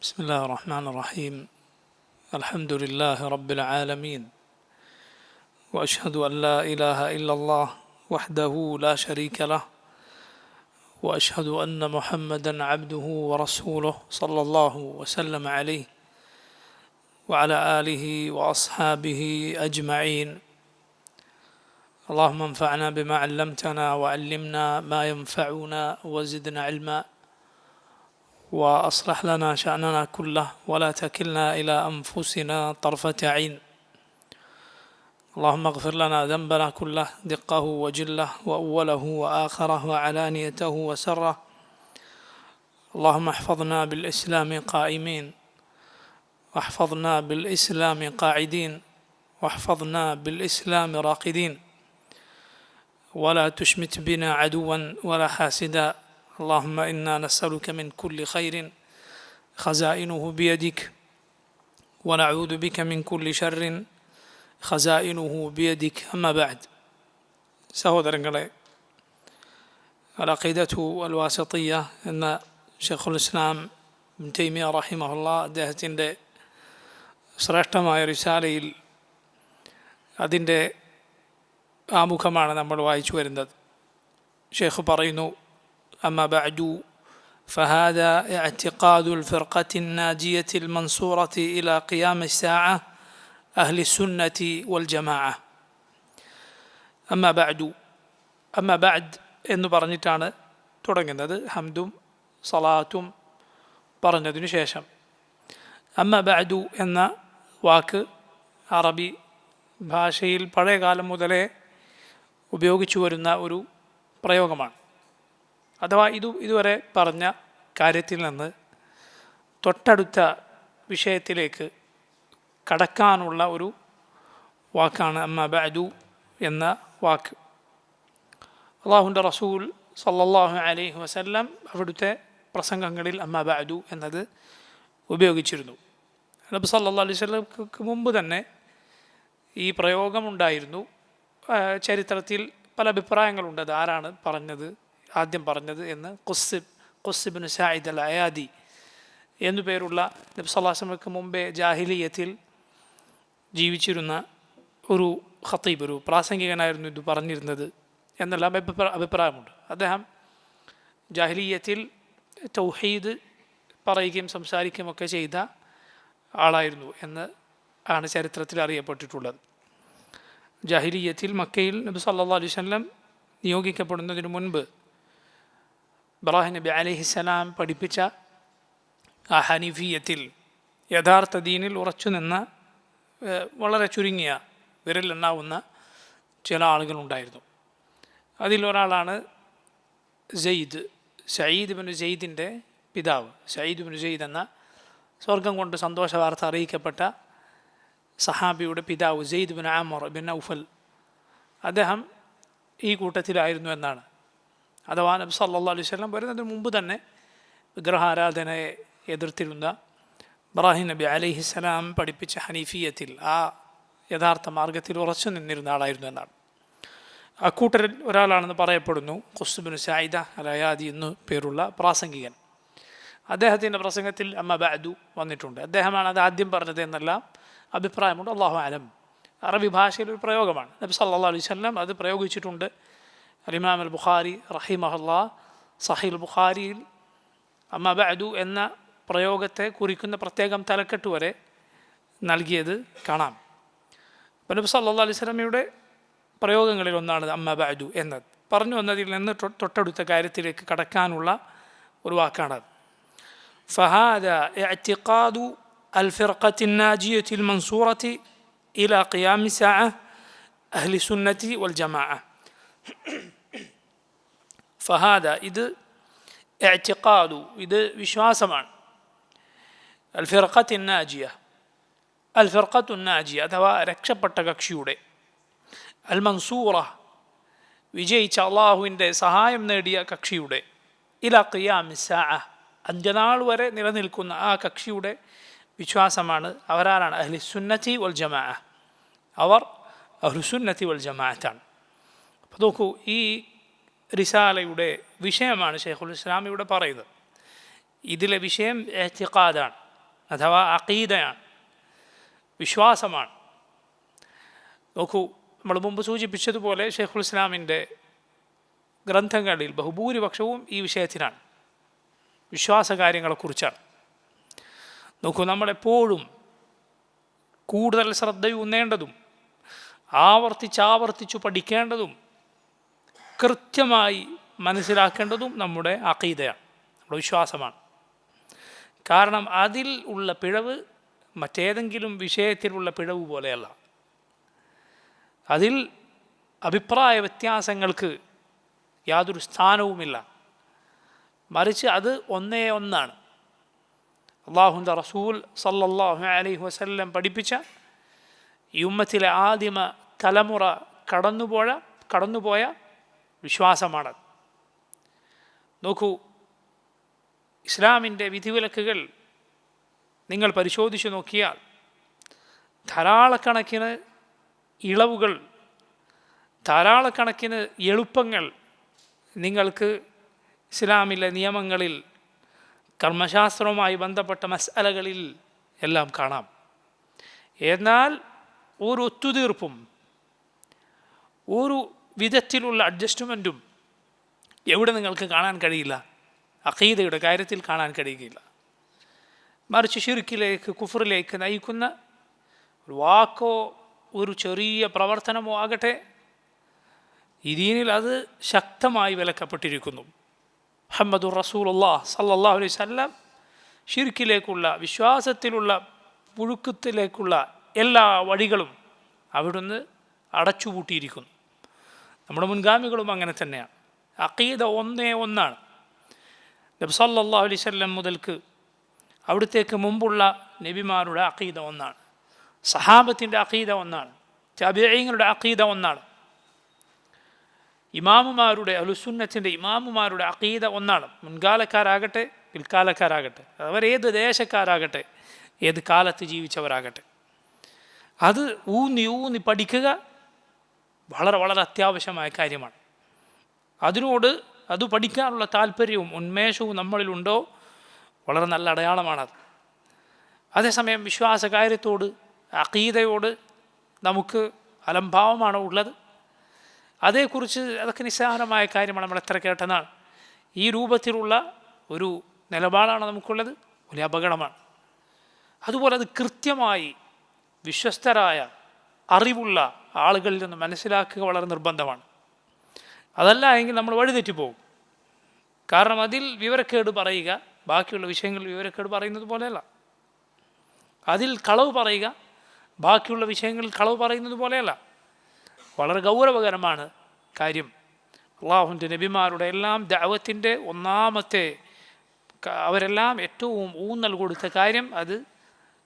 بسم الله الرحمن الرحيم. الحمد لله رب العالمين، وأشهد أن لا إله إلا الله وحده لا شريك له، وأشهد أن محمدا عبده ورسوله صلى الله وسلم عليه وعلى آله وأصحابه أجمعين. اللهم انفعنا بما علمتنا وعلمنا ما ينفعنا وزدنا علما، وأصلح لنا شأننا كله ولا تكلنا إلى أنفسنا طرفة عين. اللهم اغفر لنا ذنبنا كله دقه وجله وأوله وآخره وعلانيته وسره. اللهم احفظنا بالإسلام قائمين، واحفظنا بالإسلام قاعدين، واحفظنا بالإسلام راقدين، ولا تشمت بنا عدوا ولا حاسدا. اللهم إنا نسألك من كل خير خزائنه بيدك، ونعوذ بك من كل شر خزائنه بيدك. أما بعد. സഹോദരങ്ങളെ, അൽ-അഖീദത്തു അൽ-വാസിത്തിയ്യ എന്ന ഷെയ്ഖുൽ ഇസ്ലാം ഇബ്നു തൈമിയ്യ റഹിമഹുല്ലാഹ് അദ്ദേഹത്തിൻ്റെ ശ്രേഷ്ഠമായ റിസാലയിൽ അതിൻ്റെ ആമുഖമാണ് നമ്മൾ വായിച്ചു വരുന്നത്. ഷെയ്ഖ് പറയുന്നു: أما بعد فهذا اعتقاد الفرقة الناجية المنصورة إلى قيام الساعة أهل السنة والجماعة. أما بعد എന്ന് പറഞ്ഞിട്ടാണ് തുടങ്ങുന്നത്. ഹംദും സലാത്തും പറഞ്ഞതിനു ശേഷം അമ്മ ബഅദു എന്ന വാക്ക് അറബി ഭാഷയിൽ പഴയ കാലം മുതലേ ഉപയോഗിച്ചു വരുന്ന ഒരു പ്രയോഗമാണ്. അഥവാ ഇതുവരെ പറഞ്ഞ കാര്യത്തിൽ നിന്ന് തൊട്ടടുത്ത വിഷയത്തിലേക്ക് കടക്കാനുള്ള ഒരു വാക്കാണ് അമ്മ ബഅദു എന്ന വാക്ക്. അല്ലാഹുവിൻ്റെ റസൂൽ സല്ലല്ലാഹു അലൈഹി വസല്ലം അവിടുത്തെ പ്രസംഗങ്ങളിൽ അമ്മ ബഅദു എന്നത് ഉപയോഗിച്ചിരുന്നു. നബി സല്ലല്ലാഹു അലൈഹി വസല്ലംക്ക് മുമ്പ് തന്നെ ഈ പ്രയോഗമുണ്ടായിരുന്നു. ചരിത്രത്തിൽ പല അഭിപ്രായങ്ങളുണ്ട് അത് ആരാണ് ആദ്യം പറഞ്ഞത് എന്ന്. ഖുസ് ഇബ്നു സഈദ് അൽ അയാദി എന്നു പേരുള്ള നബി സല്ലല്ലാഹു അലൈഹി വസല്ലമക്ക് മുമ്പേ ജാഹിലിയ്യത്തിൽ ജീവിച്ചിരുന്ന ഒരു ഖതീബ്, ഒരു പ്രാസംഗികനായിരുന്നു ഇത് പറഞ്ഞിരുന്നത് എന്നെല്ലാം അഭിപ്രായമുണ്ട്. അദ്ദേഹം ജാഹിലിയ്യത്തിൽ തൗഹീദ് പറയുകയും സംസാരിക്കുകയും ഒക്കെ ചെയ്ത ആളായിരുന്നു എന്ന് ആണ് ചരിത്രത്തിൽ അറിയപ്പെട്ടിട്ടുള്ളത്. ജാഹിലിയ്യത്തിൽ മക്കയിൽ നബി സല്ലല്ലാഹു അലൈഹി വസല്ലം നിയോഗിക്കപ്പെടുന്നതിന് മുൻപ് ഇബ്രാഹിം നബി അലൈഹിസ്സലാം പഠിപ്പിച്ച ആ ഹനീഫിയത്തിൽ യഥാർത്ഥ ദീനിൽ ഉറച്ചു നിന്ന വളരെ ചുരുങ്ങിയ വിരലെണ്ണാവുന്ന ചില ആളുകളുണ്ടായിരുന്നു. അതിലൊരാളാണ് സഈദ് ഇബ്നു സെയ്ദിൻ്റെ പിതാവ്. സഈദ് ഇബ്നു സെയ്ദ് എന്ന സ്വർഗം കൊണ്ട് സന്തോഷ വാർത്ത അറിയിക്കപ്പെട്ട സഹാബിയുടെ പിതാവ് സെയ്ദ് ഇബ്നു അംർ ഇബ്നു ഔഫൽ, അദ്ദേഹം ഈ കൂട്ടത്തിലായിരുന്നു എന്നാണ്. അഥവാ നബി സല്ലല്ലാഹു അലൈഹി വസല്ലം വരുന്നതിന് മുമ്പ് തന്നെ വിഗ്രഹാരാധനയെ എതിർത്തിരുന്ന ഇബ്രാഹിം നബി അലൈഹിസ്സലാം പഠിപ്പിച്ച ഹനീഫിയത്തിൽ, ആ യഥാർത്ഥ മാർഗത്തിൽ ഉറച്ചു നിന്നിരുന്ന ആളായിരുന്നു എന്നാണ്. അക്കൂട്ടരിൽ ഒരാളാണെന്ന് പറയപ്പെടുന്നു ഖുസ് ഇബ്നു സഈദ് അൽ അയാദി എന്നു പേരുള്ള പ്രാസംഗികൻ. അദ്ദേഹത്തിൻ്റെ പ്രസംഗത്തിൽ അമ്മ ബഅദു വന്നിട്ടുണ്ട്. അദ്ദേഹമാണ് അത് ആദ്യം പറഞ്ഞത് എന്നെല്ലാം അഭിപ്രായമുണ്ട്. അല്ലാഹു അലം. അറബി ഭാഷയിലൊരു പ്രയോഗമാണ്. നബി സല്ലല്ലാഹു അലൈഹി വസല്ലം അത് പ്രയോഗിച്ചിട്ടുണ്ട്. ഇമാം അൽ ബുഖാരി റഹിമഹുല്ലാഹ് സഹീഹ് ബുഖാരിയിൽ അമ്മ ബഅദു എന്ന പ്രയോഗത്തെ കുറിക്കുന്ന പ്രത്യേകം തലക്കെട്ട് വരെ നൽകിയത് കാണാം. അപ്പോൾ നബി സല്ലല്ലാഹു അലൈഹി വസല്ലമയുടെ പ്രയോഗങ്ങളിൽ ഒന്നാണ് അമ്മ ബഅദു എന്നത്. പറഞ്ഞു വന്നതിൽ നിന്ന് തൊട്ടടുത്ത കാര്യത്തിലേക്ക് കടക്കാനുള്ള ഒരു വാക്കാണത്. ഫഹാദാ ഇഅ്തിഖാദു الفرقة الناجية المنصورة إلى قيام الساعة أهل السنة والجماعة. فهذا ഇത് اعتقاد ഇത് വിശ്വാസമാണ്. الفرقة الناجية അഥവാ രക്ഷപ്പെട്ട കക്ഷിയുടെ, അൽ മൻസൂറ വിജയിച്ച അള്ളാഹുവിൻ്റെ സഹായം നേടിയ കക്ഷിയുടെ, ഇലാ ഖിയാമി സാഅ അന്ത്യനാൾ വരെ നിലനിൽക്കുന്ന ആ കക്ഷിയുടെ വിശ്വാസമാണ്. അവരാരാണ്? അഹ്ലുസുന്നത്തി വൽ ജമാഅ. അവർ അഹ്ലുസുന്നത്തി വൽ ജമാഅത്താണ്. അപ്പോൾ നോക്കൂ, ഈ റിസാലയുടെ വിഷയമാണ് ഷെയ്ഖുൽ ഇസ്ലാം ഇവിടെ പറയുന്നത്. ഇതിലെ വിഷയം ഇഅ്തിഖാദാണ്. അഥവാ അഖീദയാണ്, വിശ്വാസമാണ്. നോക്കൂ, നമ്മൾ മുമ്പ് സൂചിപ്പിച്ചതുപോലെ ഷെയ്ഖുൽ ഇസ്ലാമിൻ്റെ ഗ്രന്ഥങ്ങളിൽ ബഹുഭൂരിപക്ഷവും ഈ വിഷയത്തിനാണ്, വിശ്വാസകാര്യങ്ങളെക്കുറിച്ചാണ്. നോക്കൂ, നമ്മളെപ്പോഴും കൂടുതൽ ശ്രദ്ധയൂന്നേണ്ടതും ആവർത്തിച്ചാവർത്തിച്ചു പഠിക്കേണ്ടതും കൃത്യമായി മനസ്സിലാക്കേണ്ടതും നമ്മുടെ അഖീദയാണ്, നമ്മുടെ വിശ്വാസമാണ്. കാരണം അതിൽ ഉള്ള പിഴവ് മറ്റേതെങ്കിലും വിഷയത്തിലുള്ള പിഴവ് പോലെയല്ല. അതിൽ അഭിപ്രായ വ്യത്യാസങ്ങൾക്ക് യാതൊരു സ്ഥാനവുമില്ല, മറിച്ച് അത് ഒന്നേ ഒന്നാണ്. അള്ളാഹുവിൻ്റെ റസൂൽ സല്ലല്ലാഹു അലൈഹി വസല്ലം പഠിപ്പിച്ച ഈ ഉമ്മത്തിലെ ആദിമ തലമുറ കടന്നുപോയ വിശ്വാസമാണ്. നോക്കൂ, ഇസ്ലാമിൻ്റെ വിധിവിലക്കുകൾ നിങ്ങൾ പരിശോധിച്ചു നോക്കിയാൽ ധാരാളക്കണക്കിന് ഇളവുകൾ, ധാരാളക്കണക്കിന് എളുപ്പങ്ങൾ നിങ്ങൾക്ക് ഇസ്ലാമിലെ നിയമങ്ങളിൽ, കർമ്മശാസ്ത്രവുമായി ബന്ധപ്പെട്ട മസ്അലകളിൽ എല്ലാം കാണാം. എന്നാൽ ഒരു ഒത്തുതീർപ്പും ഒരു വിധത്തിലുള്ള അഡ്ജസ്റ്റ്മെൻറ്റും എവിടെ നിങ്ങൾക്ക് കാണാൻ കഴിയില്ല, അഖീദയുടെ കാര്യത്തിൽ കാണാൻ കഴിയുകയില്ല. മറിച്ച് ശിർക്കിലേക്ക്, കുഫറിലേക്ക് നയിക്കുന്ന ഒരു വാക്കോ ഒരു ചെറിയ പ്രവർത്തനമോ ആകട്ടെ, ഈ ദീനിൽ അത് ശക്തമായി വിലക്കപ്പെട്ടിരിക്കുന്നു. മുഹമ്മദുർ റസൂലുള്ളാഹി സ്വല്ലല്ലാഹു അലൈഹി വസല്ലം ശിർക്കിലേക്കുള്ള, വിശ്വാസത്തിലുള്ള പുഴുക്കത്തിലേക്കുള്ള എല്ലാ വഴികളും അവിടുന്ന് അടച്ചുപൂട്ടിയിരിക്കുന്നു. നമ്മുടെ മുൻഗാമികളും അങ്ങനെ തന്നെയാണ്. അഖീദ ഒന്നേ ഒന്നാണ്. നബി സല്ലല്ലാഹു അലൈഹി വസല്ലം മുതൽക്ക് അവിടുത്തേക്ക് മുമ്പുള്ള നബിമാരുടെ അഖീദ ഒന്നാണ്, സഹാബത്തിൻ്റെ അഖീദ ഒന്നാണ്, തബീഈങ്ങളുടെ അഖീദ ഒന്നാണ്, ഇമാമുമാരുടെ, അഹ്ലുസുന്നത്തിൻ്റെ ഇമാമുമാരുടെ അഖീദ ഒന്നാണ്. മുൻകാലക്കാരാകട്ടെ പിൽക്കാലക്കാരാകട്ടെ, അവരേത് ദേശക്കാരാകട്ടെ, ഏത് കാലത്ത് ജീവിച്ചവരാകട്ടെ, അത് ഊന്നി പഠിക്കുക വളരെ വളരെ അത്യാവശ്യമായ കാര്യമാണ്. അത് പഠിക്കാനുള്ള താല്പര്യവും ഉന്മേഷവും നമ്മളിലുണ്ടോ വളരെ നല്ല അടയാളമാണത്. അതേസമയം വിശ്വാസകാര്യത്തോട്, അഖീദയോട് നമുക്ക് അലംഭാവമാണോ ഉള്ളത്? അതേക്കുറിച്ച് അതൊക്കെ നിസ്സാരമായ കാര്യമാണ്, നമ്മൾ എത്ര കേട്ടതാണ്. ഈ രൂപത്തിലുള്ള ഒരു നിലപാടാണ് നമുക്കുള്ളത്, വലിയ അപകടമാണ്. അതുപോലെ അത് കൃത്യമായി വിശ്വസ്തരായ അറിവുള്ള ആളുകളിൽ നിന്ന് മനസ്സിലാക്കുക വളരെ നിർബന്ധമാണ്. അതല്ല എങ്കിൽ നമ്മൾ വഴിതെറ്റിപ്പോകും. കാരണം അതിൽ വിവരക്കേട് പറയുക ബാക്കിയുള്ള വിഷയങ്ങളിൽ വിവരക്കേട് പറയുന്നത് പോലെയല്ല, അതിൽ കളവ് പറയുക ബാക്കിയുള്ള വിഷയങ്ങളിൽ കളവ് പറയുന്നത് പോലെയല്ല. വളരെ ഗൗരവകരമാണ് കാര്യം. അള്ളാഹുവിൻ്റെ നബിമാരുടെ എല്ലാം ദഅവത്തിൻ്റെ ഒന്നാമത്തെ, അവരെല്ലാം ഏറ്റവും ഊന്നൽ കൊടുത്ത കാര്യം അത്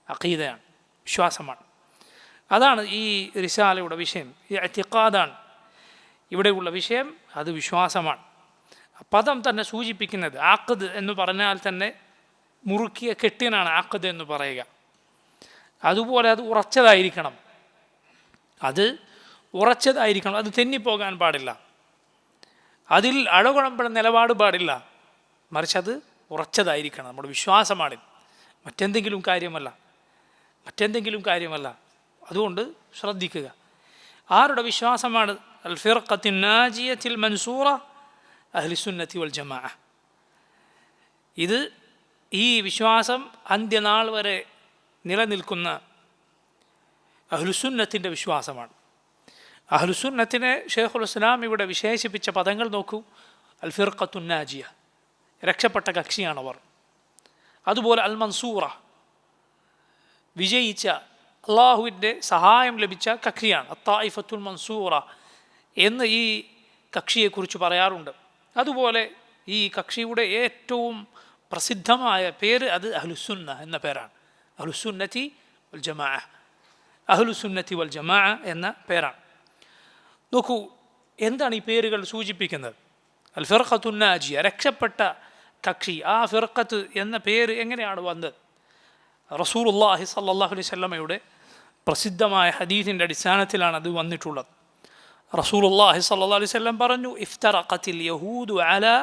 അഖീദയാണ്, വിശ്വാസമാണ്. അതാണ് ഈ റിസാലയുടെ വിഷയം, ഈ ഇഅ്തിഖാദാണ് ഇവിടെയുള്ള വിഷയം, അത് വിശ്വാസമാണ്. പദം തന്നെ സൂചിപ്പിക്കുന്നത്, ആഖദ് എന്ന് പറഞ്ഞാൽ തന്നെ മുറുക്കിയ കെട്ടിനാണ് ആഖദ് എന്ന് പറയുക. അതുപോലെ അത് ഉറച്ചതായിരിക്കണം, അത് തെന്നിപ്പോകാൻ പാടില്ല, അതിൽ അഴകുഴമ്പഴ നിലപാട് പാടില്ല, മറിച്ച് അത് ഉറച്ചതായിരിക്കണം. നമ്മുടെ വിശ്വാസമാണ്, മറ്റെന്തെങ്കിലും കാര്യമല്ല. അതുകൊണ്ട് ശ്രദ്ധിക്കുക. ആരുടെ വിശ്വാസമാണ്? അൽ ഫിർഖത്തുൻ നാജിയത്തുൽ മൻസൂറ അഹ്ലുസുന്നത്തി വൽ ജമാഅ. ഈ വിശ്വാസം അന്ത്യനാൾ വരെ നിലനിൽക്കുന്ന അഹ്ലുസുന്നത്തിൻ്റെ വിശ്വാസമാണ്. അഹ്ലുസുന്നത്തിനെ ഷെയ്ഖുൽ ഇസ്ലാം ഇവിടെ വിശേഷിപ്പിച്ച പദങ്ങൾ നോക്കൂ. അൽ ഫിർഖത്തുൻ നാജിയ, രക്ഷപ്പെട്ട കക്ഷിയാണവർ. അതുപോലെ അൽ മൻസൂറ, വിജയിച്ച, അള്ളാഹുവിൻ്റെ സഹായം ലഭിച്ച കക്ഷിയാണ്. അത്തായിഫത്തുൽ മൻസൂറ എന്ന് ഈ കക്ഷിയെക്കുറിച്ച് പറയാറുണ്ട്. അതുപോലെ ഈ കക്ഷിയുടെ ഏറ്റവും പ്രസിദ്ധമായ പേര് അത് അഹ്ലുസുന്ന എന്ന പേരാണ്. അഹ്ലുസുന്നത്തി വൽ ജമാഅ എന്ന പേരാണ്. നോക്കൂ, എന്താണ് ഈ പേരുകൾ സൂചിപ്പിക്കുന്നത്? അൽ ഫിർഖത്തുൻ നാജിയ, രക്ഷപ്പെട്ട കക്ഷി. ആ ഫിർഖത്ത് എന്ന പേര് എങ്ങനെയാണ് വന്നത്? റസൂലുള്ളാഹി സ്വല്ലല്ലാഹു അലൈഹി വസല്ലമയുടെ പ്രസിദ്ധമായ ഹദീസിൻ്റെ അടിസ്ഥാനത്തിലാണ് അത് വന്നിട്ടുള്ളത്. റസൂലുള്ളാഹി സ്വല്ലല്ലാഹു അലൈഹി വസല്ലം പറഞ്ഞു, ഇഫ്തറഖത്തിൽ യഹൂദു അലാ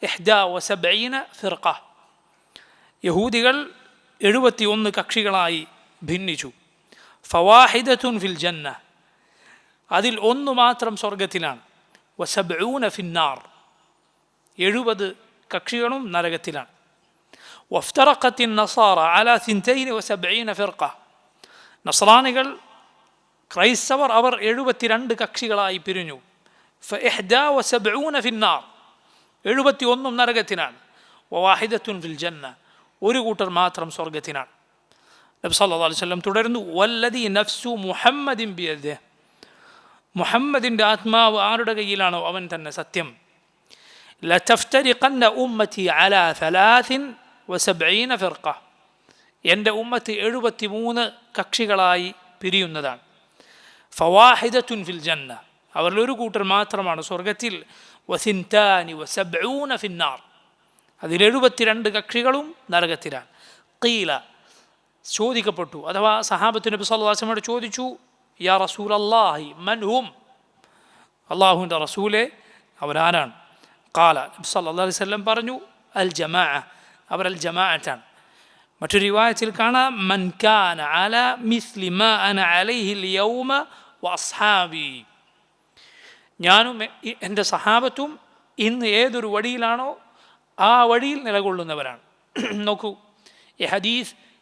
71 ഫിർഖ. യഹൂദികൾ 71 കക്ഷികളായി ഭിന്നിച്ചു. ഫവാഹിദത്തുൻ ഫിൽ ജന്ന, അതിൽ ഒന്ന് മാത്രം സ്വർഗത്തിലാണ്. വസബ്ഊന ഫിന്നാർ, 70 കക്ഷികളും നരകത്തിലാണ്. വഫ്തറഖത്തിൻ നസാറ അലാ 72 ഫിർഖ, നസ്രാനികൾ ക്രൈസ്തവർ അവർ 72 കക്ഷികളായി പിരിഞ്ഞു. ഫ71 ഫിന്നാർ, 71 നരകത്തിനാണ്. വവാഹിദത്തുൻ ഫിൽ ജന്ന, ഒരു കൂട്ടർ മാത്രം സ്വർഗത്തിനാണ്. നബി സല്ലല്ലാഹു അലൈഹി വസല്ലം തുടർന്നു, വല്ലദി നഫ്സു മുഹമ്മദിൻ ബിയദിഹി, മുഹമ്മദിൻ്റെ ആത്മാവ് ആരുടെ കയ്യിലാണോ അവൻ തന്നെ സത്യം. ലതഫ്തരിഖന്ന ഉമ്മതി അലാ 73 ഫിർഖ, എൻ്റെ ഉമ്മത്ത് 73 കക്ഷികളായി പിരിയുന്നതാണ്. ഫവാഹിദത്തുൻ ഫിൽ ജന്ന, അവരിൽ ഒരു കൂട്ടർ മാത്രമാണ് സ്വർഗത്തിൽ. വസിൻതാനി വസബ്ഊന ഫിന്നാർ, അതിൽ 72 കക്ഷികളും നരകത്തിലാണ്. ഖീല, ചോദിക്കപ്പെട്ടു, അഥവാ സഹാബത്ത് നബി സല്ലല്ലാഹു അലൈഹി വസല്ലമയോട് ചോദിച്ചു, യാ റസൂലല്ലാഹി മൻ ഹും, അള്ളാഹുവിൻ്റെ റസൂലെ അവരാരാണ്? ഖാല, നബി സല്ലല്ലാഹു അലൈഹി വസല്ലം പറഞ്ഞു, അൽ ജമാഅ, അവർ അൽ ജമാഅത്താണ്. മറ്റൊരു റിവായത്തിൽ കാണാം, മൻ കാന അലാ മിസ്ലി മാ അന അലൈഹിൽ യൗമ വഅസ്ഹാബി, ഞാനും എൻ്റെ സഹാബത്തും ഇന്ന് ഏതൊരു വഴിയിലാണോ ആ വഴിയിൽ നിലകൊള്ളുന്നവരാണ്. നോക്കൂ, ഈ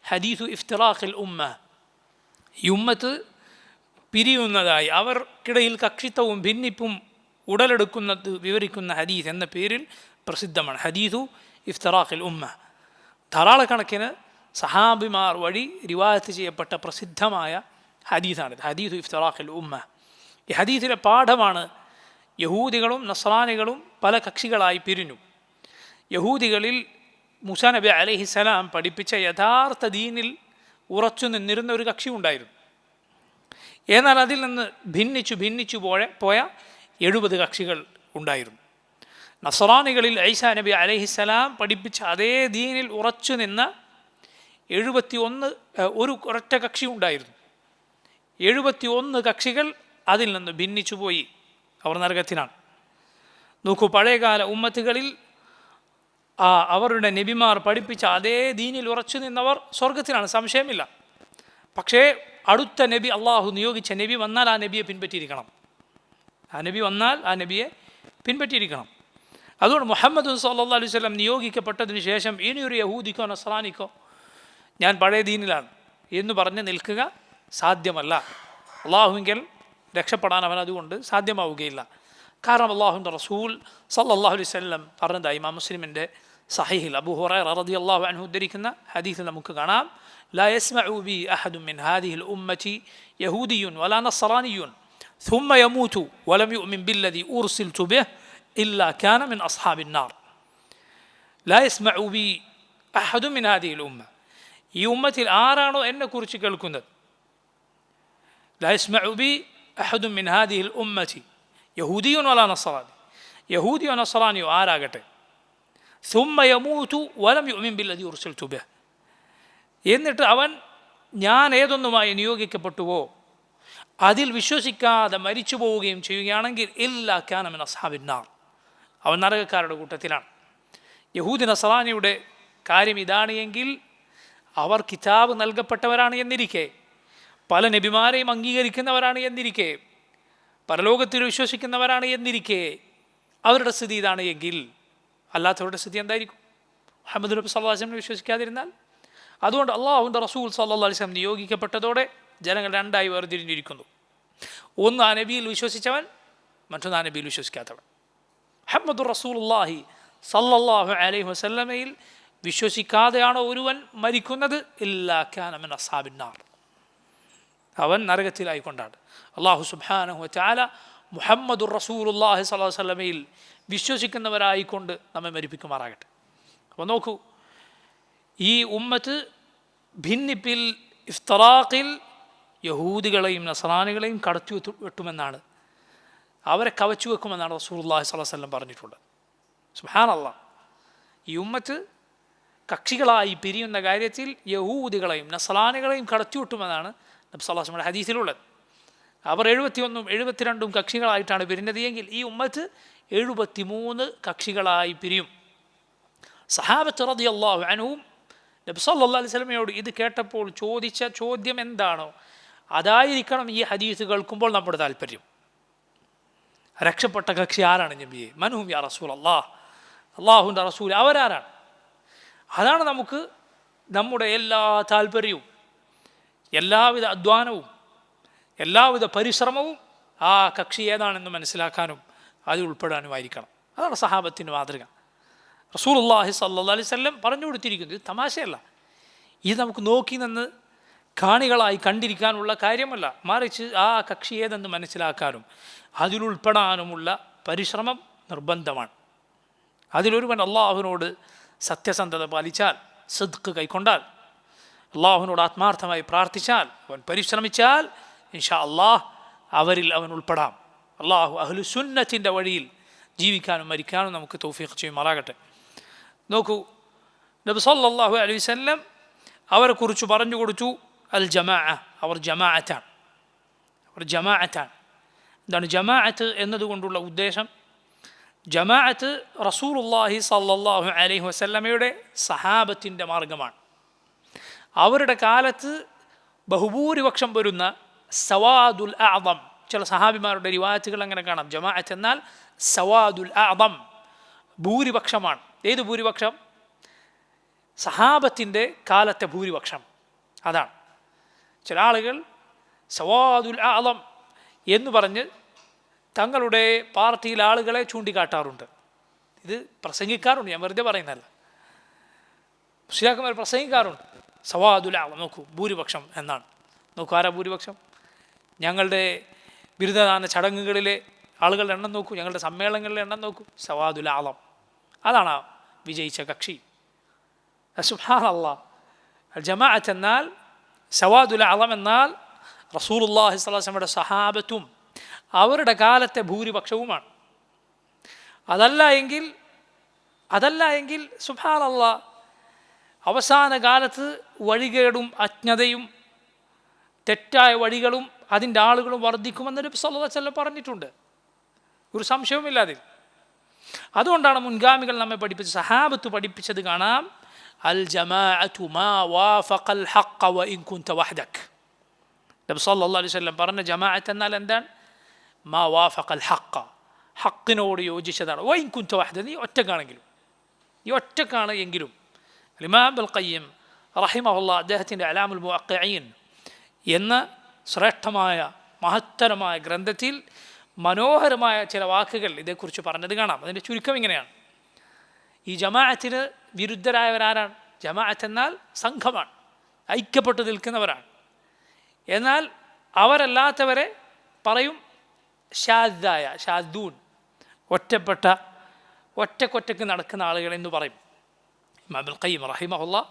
ഹദീസു ഇഫ്തിറാഖിൽ ഉമ്മ, ഈ ഉമ്മത്ത് പിരിയുന്നതായി, അവർക്കിടയിൽ കക്ഷിത്വവും ഭിന്നിപ്പും ഉടലെടുക്കുന്നത് വിവരിക്കുന്ന ഹദീസ് എന്ന പേരിൽ പ്രസിദ്ധമാണ്. ഹദീസു ഇഫ്തിറാഖിൽ ഉമ്മ, ധാരാളക്കണക്കിന് സഹാബിമാർ വഴി റിവായത്ത് ചെയ്യപ്പെട്ട പ്രസിദ്ധമായ ഹദീസാണിത്, ഹദീസു ഇഫ്തിറാഖിൽ ഉമ്മ. ഈ ഹദീസിലെ പാഠമാണ്, യഹൂദികളും നസ്രാനികളും പല കക്ഷികളായി പിരിഞ്ഞു. യഹൂദികളിൽ മൂസാ നബി അലൈഹിസ്സലാം പഠിപ്പിച്ച യഥാർത്ഥ ദീനിൽ ഉറച്ചു നിന്നിരുന്ന ഒരു കക്ഷി ഉണ്ടായിരുന്നു. എന്നാൽ അതിൽ നിന്ന് ഭിന്നിച്ചു പോയ 70 കക്ഷികൾ ഉണ്ടായിരുന്നു. നസ്രാനികളിൽ ഈസാ നബി അലൈഹിസ്സലാം പഠിപ്പിച്ച അതേ ദീനിൽ ഉറച്ചു നിന്ന 71 ഒരു ഒരൊറ്റ കക്ഷി ഉണ്ടായിരുന്നു. 71 കക്ഷികൾ അതിൽ നിന്ന് ഭിന്നിച്ചു പോയി, അവർ നരകത്തിലാണ്. നോക്കൂ, പഴയകാല ഉമ്മത്തുകളിൽ അവരുടെ നബിമാർ പഠിപ്പിച്ച അതേ ദീനിൽ ഉറച്ചു നിന്നവർ സ്വർഗത്തിലാണ്, സംശയമില്ല. പക്ഷേ അടുത്ത നബി, അള്ളാഹു നിയോഗിച്ച നബി വന്നാൽ ആ നബിയെ പിൻപറ്റിയിരിക്കണം. ആ നബി വന്നാൽ ആ നബിയെ പിൻപറ്റിയിരിക്കണം. അതുകൊണ്ട് മുഹമ്മദ് സല്ലല്ലാഹു അലൈഹി വസല്ലം നിയോഗിക്കപ്പെട്ടതിന് ശേഷം ഇനിയൊരു യഹൂദിക്കോ നസ്രാനിക്കോ ഞാൻ പഴയ ദീനിലാണ് എന്ന് പറഞ്ഞ് നിൽക്കുക സാധ്യമല്ല. അള്ളാഹുവിങ്കൽ രക്ഷപ്പെടാൻ അവൻ അതുകൊണ്ട് സാധ്യമാവുകയില്ല. കാരണം അള്ളാഹുവിൻ്റെ റസൂൽ സല്ലല്ലാഹു അലൈഹി വസല്ലം പറഞ്ഞതായി ഇമാം മുസ്ലിമിൻ്റെ സഹീഹിൽ അബൂ ഹുറൈറ റളിയല്ലാഹു അൻഹു ഉദ്ധരിക്കുന്ന ഹദീസിൽ നമുക്ക് കാണാം, ലാ യസ്മഉ ബി അഹദുൻ മിൻ ഹാദിഹിൽ ഉമ്മത്തി യഹൂദിയുൻ വലാ നസ്റാനിയുൻ ثم يموت ولم يؤمن بالذي أرسلت به إلا كان من أصحاب النار. لا يسمع بي أحد من هذه الأمة, ഈ ഉമ്മത്തിൽ ആരാണോ എന്നെക്കുറിച്ച് കേൾക്കുന്നത്, لا يسمع بي أحد من هذه الأمة يهودي ولا نصراني, യഹൂദിയോ നസ്രാനിയോ ആരാകട്ടെ, ثم يموت ولم يؤمن بالذي أرسلت به, എന്നിട്ട് അവൻ ഞാൻ ഏതൊന്നുമായി നിയോഗിക്കപ്പെട്ടുവോ അതിൽ വിശ്വസിക്കാതെ മരിച്ചു പോവുകയും ചെയ്യുകയാണെങ്കിൽ ഇല്ലാ കാന മിൻ അസ്ഹാബിൻ നാർ, അവൻ നരകക്കാരുടെ കൂട്ടത്തിലാണ്. യഹൂദി നസ്രാനിയുടെ കാര്യം ഇതാണ് എങ്കിൽ അവർ കിതാബ് നൽകപ്പെട്ടവരാണ് എന്നിരിക്കെ, പല നബിമാരെയും അംഗീകരിക്കുന്നവരാണ് എന്നിരിക്കെ, പരലോകത്തിൽ വിശ്വസിക്കുന്നവരാണ് എന്നിരിക്കെ അവരുടെ സ്ഥിതി ഇതാണ് എങ്കിൽ അല്ലാത്തവരുടെ സ്ഥിതി എന്തായിരിക്കും? മുഹമ്മദ് നബി സല്ലല്ലാഹു അലൈഹി വസല്ലം വിശ്വസിക്കാതിരുന്നാൽ. അതുകൊണ്ട് അള്ളാഹുവിൻ്റെ റസൂൽ സല്ലല്ലാഹു അലൈഹി വസല്ലം നിയോഗിക്കപ്പെട്ടതോടെ ജനങ്ങൾ രണ്ടായി വേർതിരിഞ്ഞിരിക്കുന്നു. ഒന്ന് ആ നബിയിൽ വിശ്വസിച്ചവൻ, മറ്റൊന്ന് ആ നബിയിൽ വിശ്വസിക്കാത്തവൻ. മുഹമ്മദുർ റസൂലുള്ളാഹി സല്ലല്ലാഹു അലൈഹി വസല്ലമയിൽ വിശ്വസിക്കാതെയാണോ ഒരുവൻ മരിക്കുന്നത്, ഇല്ലാ കാന മിൻ അസ്ഹാബിൻ നാർ, അവൻ നരകത്തിലായിക്കൊണ്ടാണ്. അല്ലാഹു സുബ്ഹാനഹു വ തആല മുഹമ്മദുർ റസൂലുള്ളാഹി സ്വല്ലല്ലാഹു അലൈഹി വസല്ലമയിൽ വിശ്വസിക്കുന്നവരായിക്കൊണ്ട് നമ്മെ മരിപ്പിക്കുമാറാകട്ടെ. അപ്പോൾ നോക്കൂ, ഈ ഉമ്മത്ത് ഭിന്നിപ്പിൽ, ഇഫ്തിറാഖിൽ യഹൂദികളെയും നസ്രാനികളെയും കടത്തി വെട്ടുമെന്നാണ്, അവരെ കവച്ചു വെക്കുമെന്നാണ് റസൂലുള്ളാഹി സ്വല്ലല്ലാഹു അലൈഹി വസല്ലം പറഞ്ഞിട്ടുള്ളത്. സുബ്ഹാനല്ലാഹ്, ഈ ഉമ്മത്ത് കക്ഷികളായി പിരിയുന്ന കാര്യത്തിൽ യഹൂദികളെയും നസ്രാനികളെയും കടത്തി വെട്ടുമെന്നാണ് നബി സല്ലല്ലാഹു അലൈഹി വസല്ലം ഹദീസിലുള്ളത്. അവർ 71ഉം 72ഉം കക്ഷികളായിട്ടാണ് പിരിഞ്ഞത് എങ്കിൽ ഈ ഉമ്മത്ത് 73 കക്ഷികളായി പിരിയും. സഹാബത്ത് റളിയല്ലാഹു അൻഹും നബി സല്ലല്ലാഹു അലൈഹി വസല്ലമയോട് ഇത് കേട്ടപ്പോൾ ചോദിച്ച ചോദ്യം എന്താണോ അതായിരിക്കണം ഈ ഹദീസ് കേൾക്കുമ്പോൾ നമ്മുടെ താല്പര്യം. രക്ഷപ്പെട്ട കക്ഷി ആരാണ് നബിയെ? മൻഹും യാ റസൂൽ അല്ലാഹ്, അള്ളാഹുവിൻ്റെ റസൂൽ അവരാരാണ്? അതാണ് നമുക്ക് നമ്മുടെ എല്ലാ താല്പര്യവും, എല്ലാവിധ അധ്വാനവും, എല്ലാവിധ പരിശ്രമവും ആ കക്ഷി ഏതാണെന്ന് മനസ്സിലാക്കാനും അതിൽ ഉൾപ്പെടാനുമായിരിക്കണം. അതാണ് സഹാബത്തിൻ്റെ മാതൃക. റസൂലുള്ളാഹി സ്വല്ലല്ലാഹു അലൈഹി വസല്ലം പറഞ്ഞു കൊടുത്തിരിക്കുന്നത്. ഇത് തമാശയല്ല, ഇത് നമുക്ക് നോക്കി നിന്ന് കാണികളായി കണ്ടിരിക്കാനുള്ള കാര്യമല്ല, മറിച്ച് ആ കക്ഷി ഏതെന്ന് മനസ്സിലാക്കാനും അതിലുൾപ്പെടാനുമുള്ള പരിശ്രമം നിർബന്ധമാണ്. അതിലൊരുവൻ അള്ളാഹുവിനോട് സത്യസന്ധത പാലിച്ചാൽ, സിദ്ഖ് കൈക്കൊണ്ടാൽ, അള്ളാഹുവിനോട് ആത്മാർത്ഥമായി പ്രാർത്ഥിച്ചാൽ, അവൻ പരിശ്രമിച്ചാൽ ഇൻഷാ അള്ളാഹ് അവരിൽ അവൻ ഉൾപ്പെടാം. അള്ളാഹു അഹ്ലു സുന്നത്തിൻ്റെ വഴിയിൽ ജീവിക്കാനും മരിക്കാനും നമുക്ക് തൗഫീഖ് ചെയ്യുമാറാകട്ടെ. നോക്കൂ, നബി സല്ലല്ലാഹു അലൈഹി വസല്ലം അവരെക്കുറിച്ച് പറഞ്ഞു കൊടുത്തു അൽ ജമാഅ, അവർ ജമാഅത്താണ്. അവർ ജമാഅത്താണ്. എന്താണ് ജമാഅത്ത് എന്നതുകൊണ്ടുള്ള ഉദ്ദേശം? ജമാഅത്ത് റസൂലുള്ളാഹി സ്വല്ലല്ലാഹു അലൈഹി വസല്ലമയുടെ സഹാബത്തിൻ്റെ മാർഗമാണ്. അവരുടെ കാലത്ത് ബഹുഭൂരിപക്ഷം വരുന്ന സവാദുൽ അഅദം, ചില സഹാബിമാരുടെ റിവായത്തുകൾ അങ്ങനെ കാണാം. ജമാഅത്ത് എന്നാൽ സവാദുൽ അഅദം, ഭൂരിപക്ഷമാണ്. ഏത് ഭൂരിപക്ഷം? സഹാബത്തിൻ്റെ കാലത്തെ ഭൂരിപക്ഷം. അതാണ് ചില ആളുകൾ സവാദുൽ അഅദം എന്ന് പറഞ്ഞ് തങ്ങളുടെ പാർട്ടിയിലെ ആളുകളെ ചൂണ്ടിക്കാട്ടാറുണ്ട്. ഇത് പ്രസംഗിക്കാറുണ്ട്, ഞാൻ വെറുതെ പറയുന്നതല്ല. മുസ്ലിയാക്കന്മാർ പ്രസംഗിക്കാറുണ്ട് സവാദുൽ അഅദം. നോക്കൂ, ഭൂരിപക്ഷം എന്നാണ്. നോക്കൂ, ആരാ ഭൂരിപക്ഷം? ഞങ്ങളുടെ ബിരുദദാന ചടങ്ങുകളിലെ ആളുകളുടെ എണ്ണം നോക്കൂ, ഞങ്ങളുടെ സമ്മേളനങ്ങളിലെ എണ്ണം നോക്കൂ, സവാദുൽ അഅദം. അതാണ് വിജയിച്ച കക്ഷി. സുബ്ഹാനല്ലാഹ്. ജമാഅത്ത് എന്നാൽ, സവാദുൽ അഅദം എന്നാൽ റസൂലുള്ളാഹി സ്വല്ലല്ലാഹു അലൈഹി വസല്ലമയുടെ സഹാബത്തും അവരുടെ കാലത്തെ ഭൂരിപക്ഷവുമാണ്. അതല്ല എങ്കിൽ സുബ്ഹാനല്ലാഹ്, അവസാന കാലത്ത് വഴികേടും അജ്ഞതയും തെറ്റായ വഴികളും അതിൻ്റെ ആളുകളും വർദ്ധിക്കുമെന്ന് നബി സല്ലല്ലാഹു അലൈഹി വസല്ലം പറഞ്ഞിട്ടുണ്ട്. ഒരു സംശയവുമില്ലാതെ. അതുകൊണ്ടാണ് മുൻഗാമികൾ നമ്മെ പഠിപ്പിച്ചത്, സഹാബത്ത് പഠിപ്പിച്ചത് കാണാം, അൽ ജമാഅതു മാ വാഫഖൽ ഹഖ്ഖ വ ഇൻ കുൻത വഹ്ദക്. നബി സല്ലല്ലാഹു അലൈഹി വസല്ലം പറഞ്ഞ ജമാഅത്ത് എന്നാൽ എന്താണ്? മാ വാഫഖൽ ഹഖ്ഖ, ഹഖിനോട് യോജിച്ചതാണ്. വ ഇൻ കുൻത വഹ്ദക്, നീ ഒറ്റക്കാണ് എങ്കിലും. ഇമാം ഇബ്നുൽ ഖയ്യിം റഹിമഹുല്ലാഹ് അദ്ദേഹത്തിൻ്റെ അലാമുൽ മുവഖ്ഖിഈൻ എന്ന ശ്രേഷ്ഠമായ മഹത്തരമായ ഗ്രന്ഥത്തിൽ മനോഹരമായ ചില വാക്കുകൾ ഇതേക്കുറിച്ച് പറഞ്ഞത് കാണാം. അതിൻ്റെ ചുരുക്കം ഇങ്ങനെയാണ്: ഈ ജമാഅത്തിന് വിരുദ്ധരായവരാരാണ്? ജമാഅത്ത് എന്നാൽ സംഘമാണ്, ഐക്യപ്പെട്ടു നിൽക്കുന്നവരാണ്. എന്നാൽ അവരല്ലാത്തവരെ പറയും ഷാദൂൻ, ഒറ്റക്കൊറ്റക്ക് നടക്കുന്ന ആളുകൾ എന്ന് പറയും. ഇമാം ഇബ്നുൽ ഖയ്യിം റഹിമഹുല്ലാഹ്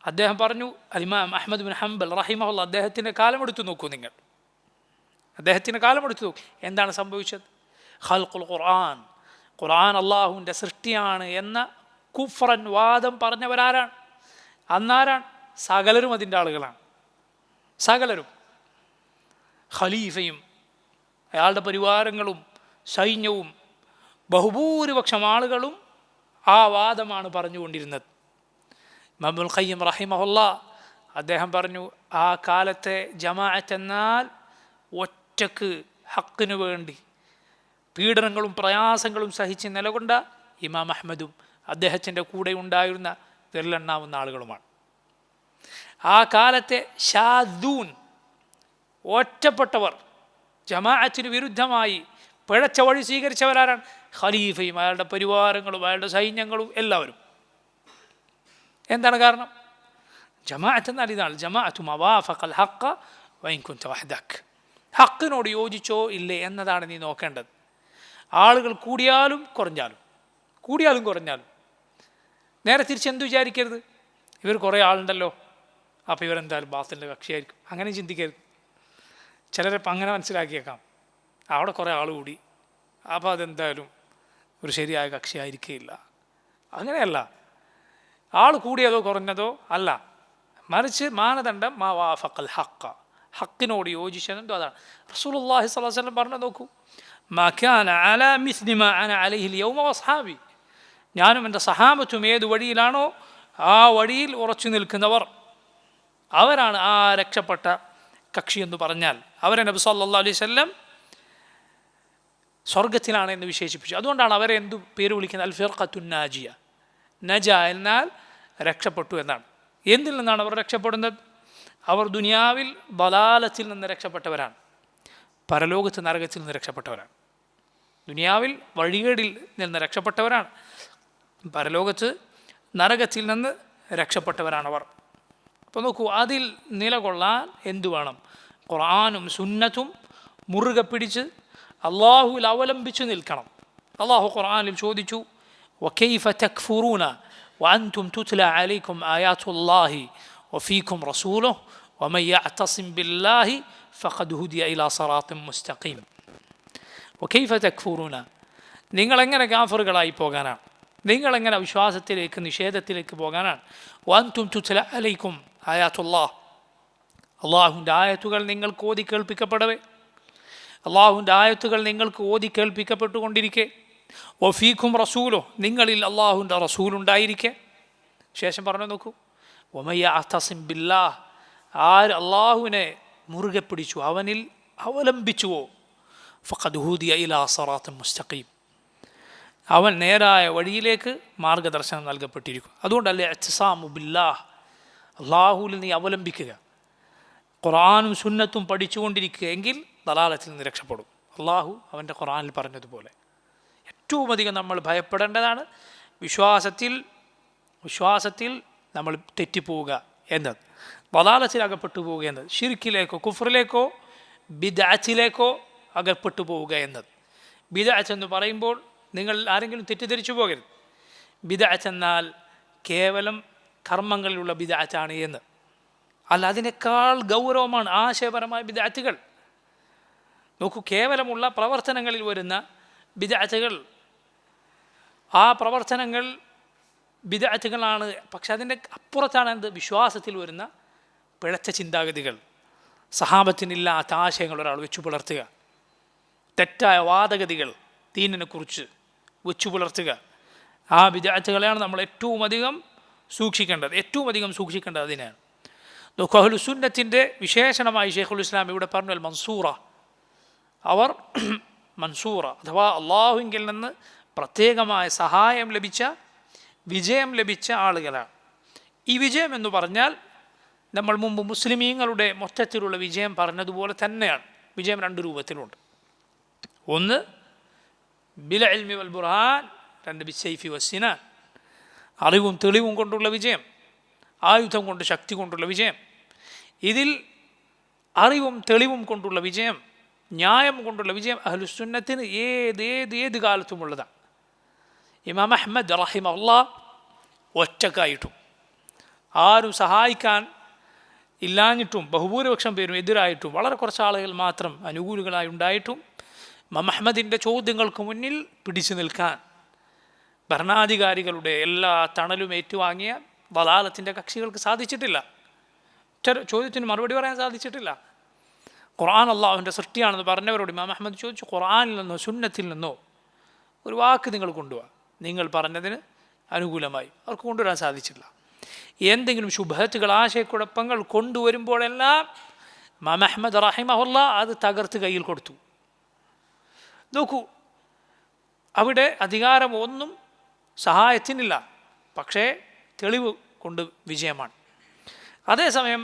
അദ്ദേഹം പറഞ്ഞു, ഇമാം അഹ്മദ് ബിൻ ഹംബൽ റഹിമഹുല്ലാഹ് അദ്ദേഹത്തിൻ്റെ കാലമെടുത്തു നോക്കൂ. നിങ്ങൾ അദ്ദേഹത്തിൻ്റെ കാലമെടുത്തു നോക്കൂ. എന്താണ് സംഭവിച്ചത്? ഖൽഖുൽ ഖുർആൻ അള്ളാഹുവിൻ്റെ സൃഷ്ടിയാണ് എന്ന കുഫ്രൻ വാദം പറഞ്ഞവരാരാണ്? അന്നാരാണ്? സകലരും അതിൻ്റെ ആളുകളാണ്. സകലരും, ഖലീഫയും അയാളുടെ പരിവാരങ്ങളും സൈന്യവും ബഹുഭൂരിപക്ഷം ആളുകളും ആ വാദമാണ് പറഞ്ഞുകൊണ്ടിരുന്നത്. ഇമാം ഇബ്നുൽ ഖയ്യിം റഹിമഹുല്ലാഹ് അദ്ദേഹം പറഞ്ഞു, ആ കാലത്തെ ജമാഅത്ത് എന്നാൽ ഒറ്റക്ക് ഹക്കിനു വേണ്ടി പീഡനങ്ങളും പ്രയാസങ്ങളും സഹിച്ച് നിലകൊണ്ട ഇമാം അഹ്മദും അദ്ദേഹത്തിൻ്റെ കൂടെ ഉണ്ടായിരുന്ന വിരലെണ്ണാവുന്ന ആളുകളുമാണ്. ആ കാലത്തെ ഷാദൂൻ, ഒറ്റപ്പെട്ടവർ, ജമാഅത്തിന് വിരുദ്ധമായി പിഴച്ച വഴി സ്വീകരിച്ചവരാരാണ്? ഖലീഫയും അയാളുടെ പരിവാരങ്ങളും അയാളുടെ സൈന്യങ്ങളും എല്ലാവരും. എന്താണ് കാരണം? ജമാഅത്ത് എന്നാൽ ഇതാണ്, ജമാഅത്തു മാ വാഫഖൽ ഹഖ്ഖ വ ഇൻ കുൻത വഹ്ദക്. ഹക്കിനോട് യോജിച്ചോ ഇല്ലേ എന്നതാണ് നീ നോക്കേണ്ടത്. ആളുകൾ കൂടിയാലും കുറഞ്ഞാലും നേരെ തിരിച്ചെന്ത് വിചാരിക്കരുത്, ഇവർ കുറേ ആളുണ്ടല്ലോ അപ്പോൾ ഇവരെന്തായാലും ബാത്തിലിൻ്റെ കക്ഷിയായിരിക്കും, അങ്ങനെ ചിന്തിക്കരുത്. ചിലരിപ്പോൾ അങ്ങനെ മനസ്സിലാക്കിയേക്കാം, അവിടെ കുറേ ആൾ കൂടി അപ്പോൾ അതെന്തായാലും ഒരു ശരിയായ കക്ഷിയായിരിക്കില്ല. അങ്ങനെയല്ല, ആൾ കൂടിയതോ കുറഞ്ഞതോ അല്ല, മറിച്ച് മാനദണ്ഡം മാ വാഫഖൽ ഹഖ്ഖ, ഹക്കിനോട് യോജിച്ചതെന്തോ അതാണ്. റസൂലുള്ളാഹി സ്വല്ലല്ലാഹു അലൈഹി വസല്ലം പറഞ്ഞു നോക്കൂ, മാ കാന അലാ മിസ്ലി മാ അന അലൈഹിൽ യൗമ വസ്ഹാബി, ഞാനും എൻ്റെ സഹാബത്തും ഏത് വഴിയിലാണോ ആ വഴിയിൽ ഉറച്ചു നിൽക്കുന്നവർ അവരാണ് ആ രക്ഷപ്പെട്ട കക്ഷി എന്ന് പറഞ്ഞാൽ. അവരെ നബി സല്ലല്ലാഹു അലൈഹി വസല്ലം സ്വർഗത്തിലാണ് എന്ന് വിശേഷിപ്പിച്ചു. അതുകൊണ്ടാണ് അവരെ എന്തു പേര് വിളിക്കുന്നത്? അൽ ഫിർഖത്തുൻ നാജിയ. നജ എന്നാൽ രക്ഷപ്പെട്ടു എന്നാണ്. എന്തിൽ നിന്നാണ് അവർ രക്ഷപ്പെടുന്നത്? അവർ ദുനിയാവിൽ ബലാലത്തിൽ നിന്ന് രക്ഷപ്പെട്ടവരാണ്, പരലോകത്ത് നരകത്തിൽ നിന്ന് രക്ഷപ്പെട്ടവരാണ്. ദുനിയാവിൽ വഴികേടിൽ നിന്ന് രക്ഷപ്പെട്ടവരാണ്, പരലോകത്ത് നരകത്തിൽ നിന്ന് രക്ഷപ്പെട്ടവരാണവർ. അപ്പോൾ നോക്കൂ, അതിൽ നിലകൊള്ളാൻ എന്തു വേണം? ഖുർആനും സുന്നത്തും മുറുകെ പിടിച്ച് അള്ളാഹുവിൽ അവലംബിച്ചു നിൽക്കണം. അള്ളാഹു ഖുർആനിൽ ചോദിച്ചു, വകൈഫ തക്ഫുറൂന വഅൻതും തുത്ല അലൈക്കും ആയാതുല്ലാഹി വഫീക്കും റസൂലുഹു വമൻ യഅ്തസിം ബില്ലാഹി ഫഖദ് ഹുദിയ ഇലാ സിറാത്തിൻ മുസ്തഖീം. വകൈഫ തക്ഫുറൂന, നിങ്ങളെങ്ങനെ കാഫറുകളായി പോകാനാണ്? നിങ്ങളെങ്ങനെ വിശ്വാസത്തിലേക്ക് നിഷേധത്തിലേക്ക് പോകാനാണ്? വഅൻതും തുത്ല അലൈക്കും ആയാതുല്ലാഹ്, അള്ളാഹുവിൻ്റെ ആയത്തുകൾ നിങ്ങൾക്ക് ഓതി കേൾപ്പിക്കപ്പെടവേ, അള്ളാഹുവിൻ്റെ ആയത്തുകൾ നിങ്ങൾക്ക് ഓതി കേൾപ്പിക്കപ്പെട്ടുകൊണ്ടിരിക്കെ, വഫീക്കും റസൂലോ, നിങ്ങളിൽ അള്ളാഹുവിൻ്റെ റസൂലുണ്ടായിരിക്കെ. ശേഷം പറഞ്ഞു നോക്കൂ, വമൻ യഅ്തസിം ബില്ലാഹ്, ആര് അള്ളാഹുവിനെ മുറുകെ പിടിച്ചു, അവനിൽ അവലംബിച്ചുവോ, ഫഖദ് ഹുദിയ ഇലാ സിറാത്തിൻ മുസ്തഖീം, അവൻ നേരായ വഴിയിലേക്ക് മാർഗദർശനം നൽകപ്പെട്ടിരിക്കും. അതുകൊണ്ടല്ലേ ഇഅ്തിസാമു ബില്ലാഹ്, അള്ളാഹുവിൽ നീ അവലംബിക്കുക, ഖുർആനും സുന്നത്തും പഠിച്ചുകൊണ്ടിരിക്കുക, എങ്കിൽ ദലാലത്തിൽ നിന്ന് രക്ഷപ്പെടും. അള്ളാഹു അവൻ്റെ ഖുർആനിൽ പറഞ്ഞതുപോലെ ഏറ്റവും അധികം നമ്മൾ ഭയപ്പെടേണ്ടതാണ് വിശ്വാസത്തിൽ നമ്മൾ തെറ്റിപ്പോവുക എന്നത്, ദലാലത്തിൽ അകപ്പെട്ടു പോവുക എന്നത്, ശിർക്കിലേക്കോ കുഫറിലേക്കോ ബിദ്അത്തിലേക്കോ അകപ്പെട്ടു പോവുക എന്നത്. ബിദ്അത്ത് എന്ന് പറയുമ്പോൾ നിങ്ങൾ ആരെങ്കിലും തെറ്റിദ്ധരിച്ചു പോകരുത്. ബിദ്അത്ത് എന്നാൽ കേവലം കർമ്മങ്ങളിലുള്ള ബിദ്അത്താണ് എന്ന്. അല്ല, അതിനേക്കാൾ ഗൗരവമാണ് ആശയപരമായ ബിദ്അത്തുകൾ. നോക്കൂ, കേവലമുള്ള പ്രവർത്തനങ്ങളിൽ വരുന്ന ബിദ്അത്തുകൾ, ആ പ്രവർത്തനങ്ങൾ ബിദ്അത്തുകളാണ്. പക്ഷെ അതിൻ്റെ അപ്പുറത്താണ് എന്ത്? വിശ്വാസത്തിൽ വരുന്ന പിഴച്ച ചിന്താഗതികൾ, സഹാബത്തിനില്ലാത്ത ആശയങ്ങൾ ഒരാൾ വെച്ചു പുലർത്തുക, തെറ്റായ വാദഗതികൾ ദീനിനെ കുറിച്ച് വെച്ചു പുലർത്തുക, ആ ബിദ്അത്തുകളെയാണ് നമ്മൾ ഏറ്റവും അധികം സൂക്ഷിക്കേണ്ടത്. അതിനാണ്. നോക്കൂ, അഹ്ലു സുന്നത്തിൻ്റെ വിശേഷണമായി ഷെയ്ഖുൽ ഇസ്ലാം ഇവിടെ പറഞ്ഞു, അൽ മൻസൂറ, അവർ മൻസൂറ അഥവാ അള്ളാഹുവിങ്കിൽ നിന്ന് പ്രത്യേകമായ സഹായം ലഭിച്ച, വിജയം ലഭിച്ച ആളുകളാണ്. ഈ വിജയം എന്ന് പറഞ്ഞാൽ നമ്മൾ മുമ്പ് മുസ്ലിമീങ്ങളുടെ മൊത്തത്തിലുള്ള വിജയം പറഞ്ഞതുപോലെ തന്നെയാണ്. വിജയം രണ്ട് രൂപത്തിലുണ്ട്. ഒന്ന് ബിൽ ഇൽമി വൽ ബുർഹാൻ, രണ്ട് ബിസ്സൈഫി വസ്സിനാൻ, അറിവും തെളിവും കൊണ്ടുള്ള വിജയം, ആയുധം കൊണ്ട് ശക്തി കൊണ്ടുള്ള വിജയം. ഇതിൽ അറിവും തെളിവും കൊണ്ടുള്ള വിജയം, ന്യായം കൊണ്ടുള്ള വിജയം അഹ്ലുസുന്നത്തിന് ഏത് കാലത്തുമുള്ളതാണ്. ഇമാം അഹ്മദ് റഹിമഹുല്ലാഹ് ഒറ്റക്കായിട്ടും ആരും സഹായിക്കാൻ ഇല്ലാഞ്ഞിട്ടും ബഹുഭൂരിപക്ഷം പേരും എതിരായിട്ടും വളരെ കുറച്ച് ആളുകൾ മാത്രം അനുകൂലികളായി ഉണ്ടായിട്ടും ഇമാം അഹ്മദിൻ്റെ ചോദ്യങ്ങൾക്ക് മുന്നിൽ പിടിച്ചു നിൽക്കാൻ ഭരണാധികാരികളുടെ എല്ലാ തണലും ഏറ്റുവാങ്ങിയ ദലാലത്തിൻ്റെ കക്ഷികൾക്ക് സാധിച്ചിട്ടില്ല. ചോദ്യത്തിന് മറുപടി പറയാൻ സാധിച്ചിട്ടില്ല. ഖുർആൻ അള്ളാഹുവിൻ്റെ സൃഷ്ടിയാണെന്ന് പറഞ്ഞവരോട് ഇമാം അഹ്മദ് ചോദിച്ചു, ഖുർആനിൽ നിന്നോ സുന്നത്തിൽ നിന്നോ ഒരു വാക്ക് നിങ്ങൾ കൊണ്ടുപോവാ, നിങ്ങൾ പറഞ്ഞതിന് അനുകൂലമായി. അവർക്ക് കൊണ്ടുവരാൻ സാധിച്ചില്ല. എന്തെങ്കിലും ശുഭത്തുകൾ, ആശയക്കുഴപ്പങ്ങൾ കൊണ്ടുവരുമ്പോഴെല്ലാം ഇമാം അഹ്മദ് റഹിമഹുല്ലാഹ് അത് തകർത്ത് കയ്യിൽ കൊടുത്തു. നോക്കൂ, അവിടെ അധികാരം ഒന്നും സഹായത്തിനില്ല, പക്ഷേ തെളിവ് കൊണ്ട് വിജയമാണ്. അതേസമയം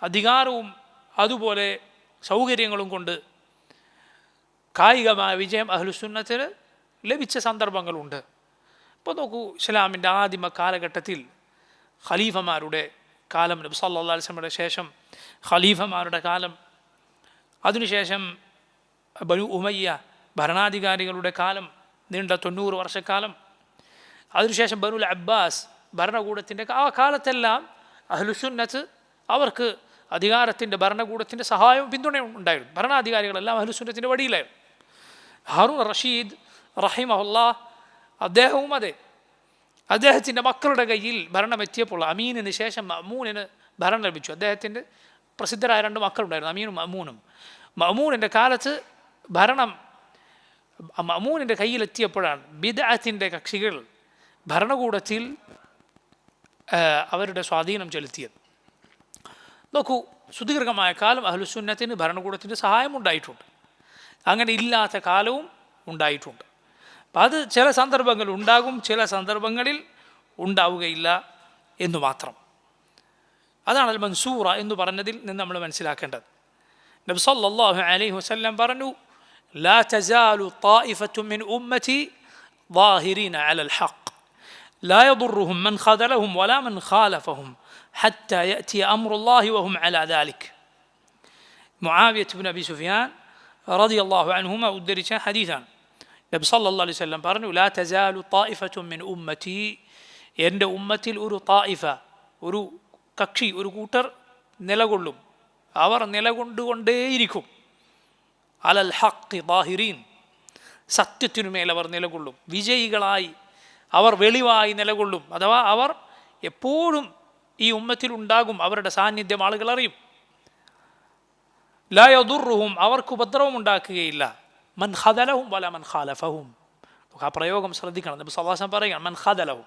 അധികാരവും അതുപോലെ സൗകര്യങ്ങളും കൊണ്ട് കായികമായ വിജയം അഹ്ലുസുന്നത്തിന് ലഭിച്ച സന്ദർഭങ്ങളുണ്ട്. ഇപ്പോൾ നോക്കൂ, ഇസ്ലാമിൻ്റെ ആദിമ കാലഘട്ടത്തിൽ ഖലീഫമാരുടെ കാലം, നബി സല്ലല്ലാഹു അലൈഹി വസല്ലമയുടെ ശേഷം ഖലീഫമാരുടെ കാലം, അതിനുശേഷം ബനു ഉമയ്യ ഭരണാധികാരികളുടെ കാലം, നീണ്ട 90 വർഷക്കാലം, അതിനുശേഷം ബനുൽ അബ്ബാസ് ഭരണകൂടത്തിൻ്റെ ആ കാലത്തെല്ലാം അഹ്ലുസുന്നത്ത് അവർക്ക് അധികാരത്തിൻ്റെ ഭരണകൂടത്തിൻ്റെ സഹായവും പിന്തുണയും ഉണ്ടായിരുന്നു. ഭരണാധികാരികളെല്ലാം അഹ്ലുസുന്നത്തിൻ്റെ വടിയിലായിരുന്നു. ഹാറൂൺ റഷീദ് റഹിമഹുല്ലാഹ് അദ്ദേഹവും അതെ, അദ്ദേഹത്തിൻ്റെ മക്കളുടെ കയ്യിൽ ഭരണമെത്തിയപ്പോൾ അമീനിന് ശേഷം മഅ്മൂനിന് ഭരണം ലഭിച്ചു. അദ്ദേഹത്തിൻ്റെ പ്രസിദ്ധരായ 2 മക്കളുണ്ടായിരുന്നു, അമീനും മഅ്മൂനും. മഅ്മൂനിൻ്റെ കാലത്ത് ഭരണം മഅ്മൂനിൻ്റെ കയ്യിലെത്തിയപ്പോഴാണ് ബിദ്അത്തിൻ്റെ കക്ഷികൾ ഭരണകൂടത്തിൽ അവരുടെ സ്വാധീനം ചെലുത്തിയത്. നോക്കൂ, സുദീർഘമായ കാലം അഹ്ലുസുന്നത്തിന് ഭരണകൂടത്തിൻ്റെ സഹായമുണ്ടായിട്ടുണ്ട്. അങ്ങനെ ഇല്ലാത്ത കാലവും ഉണ്ടായിട്ടുണ്ട്. അപ്പം അത് ചില സന്ദർഭങ്ങളിൽ ഉണ്ടാകും, ചില സന്ദർഭങ്ങളിൽ ഉണ്ടാവുകയില്ല എന്നു മാത്രം. അതാണ് അൽ മൻസൂറ എന്ന് പറഞ്ഞതിൽ നിന്ന് നമ്മൾ മനസ്സിലാക്കേണ്ടത്. നബി സല്ലല്ലാഹു അലൈഹി വസല്ലം പറഞ്ഞു, ലാ തസാലു ത്വായിഫത്തു മിൻ ഉമ്മതി ളാഹിരീന അലൽ ഹഖ് ലാ യദുറുഹും മൻ ഖദലഹും വലാ മൻ ഖാലഫഹും ഹത്താ യഅതി അംറുല്ലാഹി വഹും അലാ ദാലിക്. മുആവിയ ഇബ്നു അബി സുഫിയാൻ റളിയല്ലാഹു അൻഹുമ ഉദ്ധരിച്ച ഹദീസാണ്. നബി സല്ലല്ലാഹു അലൈഹി വസല്ലം പറഞ്ഞു, ലാ തസാലു ത്വായിഫത്തു മിൻ ഉമ്മതി, എൻ്റെ ഉമ്മത്തിൽ ഒരു ത്വായിഫ, ഒരു കക്ഷി, ഒരു കൂട്ടർ നിലകൊള്ളും. അവർ നിലകൊണ്ടുകൊണ്ടേയിരിക്കും. അലൽ ഹഖ് ളാഹിരീൻ, സത്യത്തിനുമേൽ അവർ നിലകൊള്ളും. വിജയികളായി അവർ വെളിവായി നിലകൊള്ളും. അഥവാ അവർ എപ്പോഴും ഈ ഉമ്മത്തിലുണ്ടാകും, അവരുടെ സാന്നിധ്യം ആളുകൾ അറിയും. ലാ യദുറുഹും, അവർക്ക് ഉപദ്രവം ഉണ്ടാക്കുകയില്ല. മൻ ഖദലഹും വല മൻ ഖാലഫഹും. ആ പ്രയോഗം ശ്രദ്ധിക്കണം. നബി സല്ലല്ലാഹു അലൈഹി വസല്ലം പറയുകയാണ്, മൻ ഖദലഹും,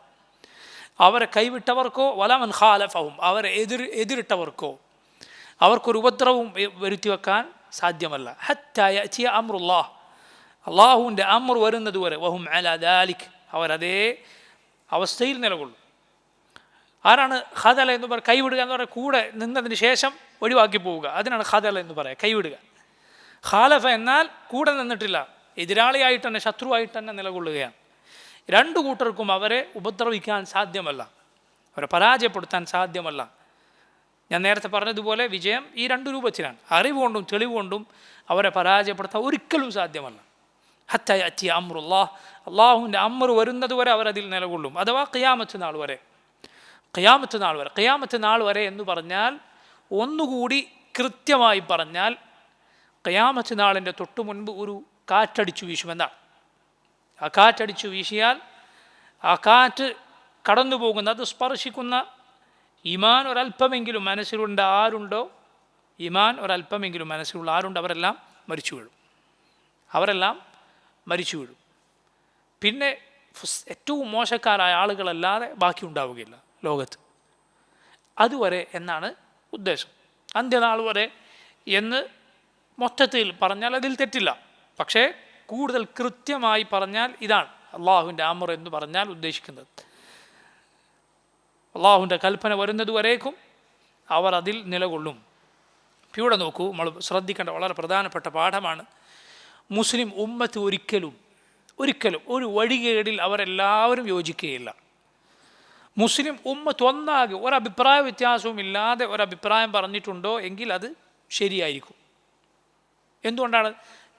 അവരെ കൈവിട്ടവർക്കോ, വല മൻ ഖാലഫഹും, അവരെ എതിരിട്ടവർക്കോ അവർക്കൊരു ഉപദ്രവവും വരുത്തി വെക്കാൻ സാധ്യമല്ല. ഹത്താ യഅതി അംറുല്ലാഹ്, അള്ളാഹുവിൻ്റെ അമർ വരുന്നത് വരെ, വഹും അലാ ദാലിക്, അവരതേ അവസ്ഥയിൽ നിലകൊള്ളും. ആരാണ് ഖദല എന്ന് പറയുക? കൈവിടുക എന്ന് പറയുക കൂടെ നിന്നതിന് ശേഷം ഒഴിവാക്കി പോവുക, അതിനാണ് ഖദല എന്ന് പറയുക, കൈവിടുക. ഖാലഫ എന്നാൽ കൂടെ നിന്നിട്ടില്ല, എതിരാളിയായിട്ട് തന്നെ, ശത്രുവായിട്ട് തന്നെ നിലകൊള്ളുകയാണ്. രണ്ടു കൂട്ടർക്കും അവരെ ഉപദ്രവിക്കാൻ സാധ്യമല്ല, അവരെ പരാജയപ്പെടുത്താൻ സാധ്യമല്ല. ഞാൻ നേരത്തെ പറഞ്ഞതുപോലെ വിജയം ഈ രണ്ടു രൂപത്തിലാണ്. അറിവ് കൊണ്ടും തെളിവ് കൊണ്ടും അവരെ പരാജയപ്പെടുത്താൻ ഒരിക്കലും സാധ്യമല്ല. ഹത്താ യഅതി അംറുല്ലാഹ്, അള്ളാഹുവിൻ്റെ അമർ വരുന്നത് വരെ അവരതിൽ നിലകൊള്ളും. അഥവാ ഖിയാമത്ത് നാൾ വരെ. ഖിയാമത്ത് നാൾ വരെ, ഖിയാമത്ത് നാൾ വരെ എന്ന് പറഞ്ഞാൽ, ഒന്നുകൂടി കൃത്യമായി പറഞ്ഞാൽ, ഖിയാമത്ത് നാളിൻ്റെ തൊട്ടു മുൻപ് ഒരു കാറ്റടിച്ചു വീശുമെന്നാണ്. ആ കാറ്റടിച്ചു വീശിയാൽ ആ കാറ്റ് കടന്നു പോകുന്നത്, സ്പർശിക്കുന്ന ഈമാൻ ഒരല്പമെങ്കിലും മനസ്സിലുണ്ട് ആരുണ്ടോ, ഈമാൻ ഒരല്പമെങ്കിലും മനസ്സിലുള്ള ആരുണ്ട്, അവരെല്ലാം മരിച്ചു വീഴും. അവരെല്ലാം മരിച്ചു വീഴും. പിന്നെ ഏറ്റവും മോശക്കാരായ ആളുകളല്ലാതെ ബാക്കി ഉണ്ടാവുകയില്ല ലോകത്ത്. അതുവരെ എന്നാണ് ഉദ്ദേശം. അന്ത്യനാൾ വരെ എന്ന് മൊത്തത്തിൽ പറഞ്ഞാൽ അതിൽ തെറ്റില്ല. പക്ഷേ കൂടുതൽ കൃത്യമായി പറഞ്ഞാൽ ഇതാണ് അള്ളാഹുവിൻ്റെ അമർ എന്ന് പറഞ്ഞാൽ ഉദ്ദേശിക്കുന്നത്. അള്ളാഹുവിൻ്റെ കൽപ്പന വരുന്നത് വരേക്കും അവർ അതിൽ നിലകൊള്ളും. ഇവിടെ നോക്കൂ, നമ്മൾ ശ്രദ്ധിക്കേണ്ട വളരെ പ്രധാനപ്പെട്ട പാഠമാണ്. മുസ്ലിം ഉമ്മത്ത് ഒരിക്കലും ഒരു വഴികേടിൽ അവരെല്ലാവരും യോജിക്കുകയില്ല. മുസ്ലിം ഉമ്മത്ത് ഒന്നാകെ ഒരഭിപ്രായ വ്യത്യാസവും ഇല്ലാതെ ഒരഭിപ്രായം പറഞ്ഞിട്ടുണ്ടോ എങ്കിൽ അത് ശരിയായിരിക്കും. എന്തുകൊണ്ടാണ്?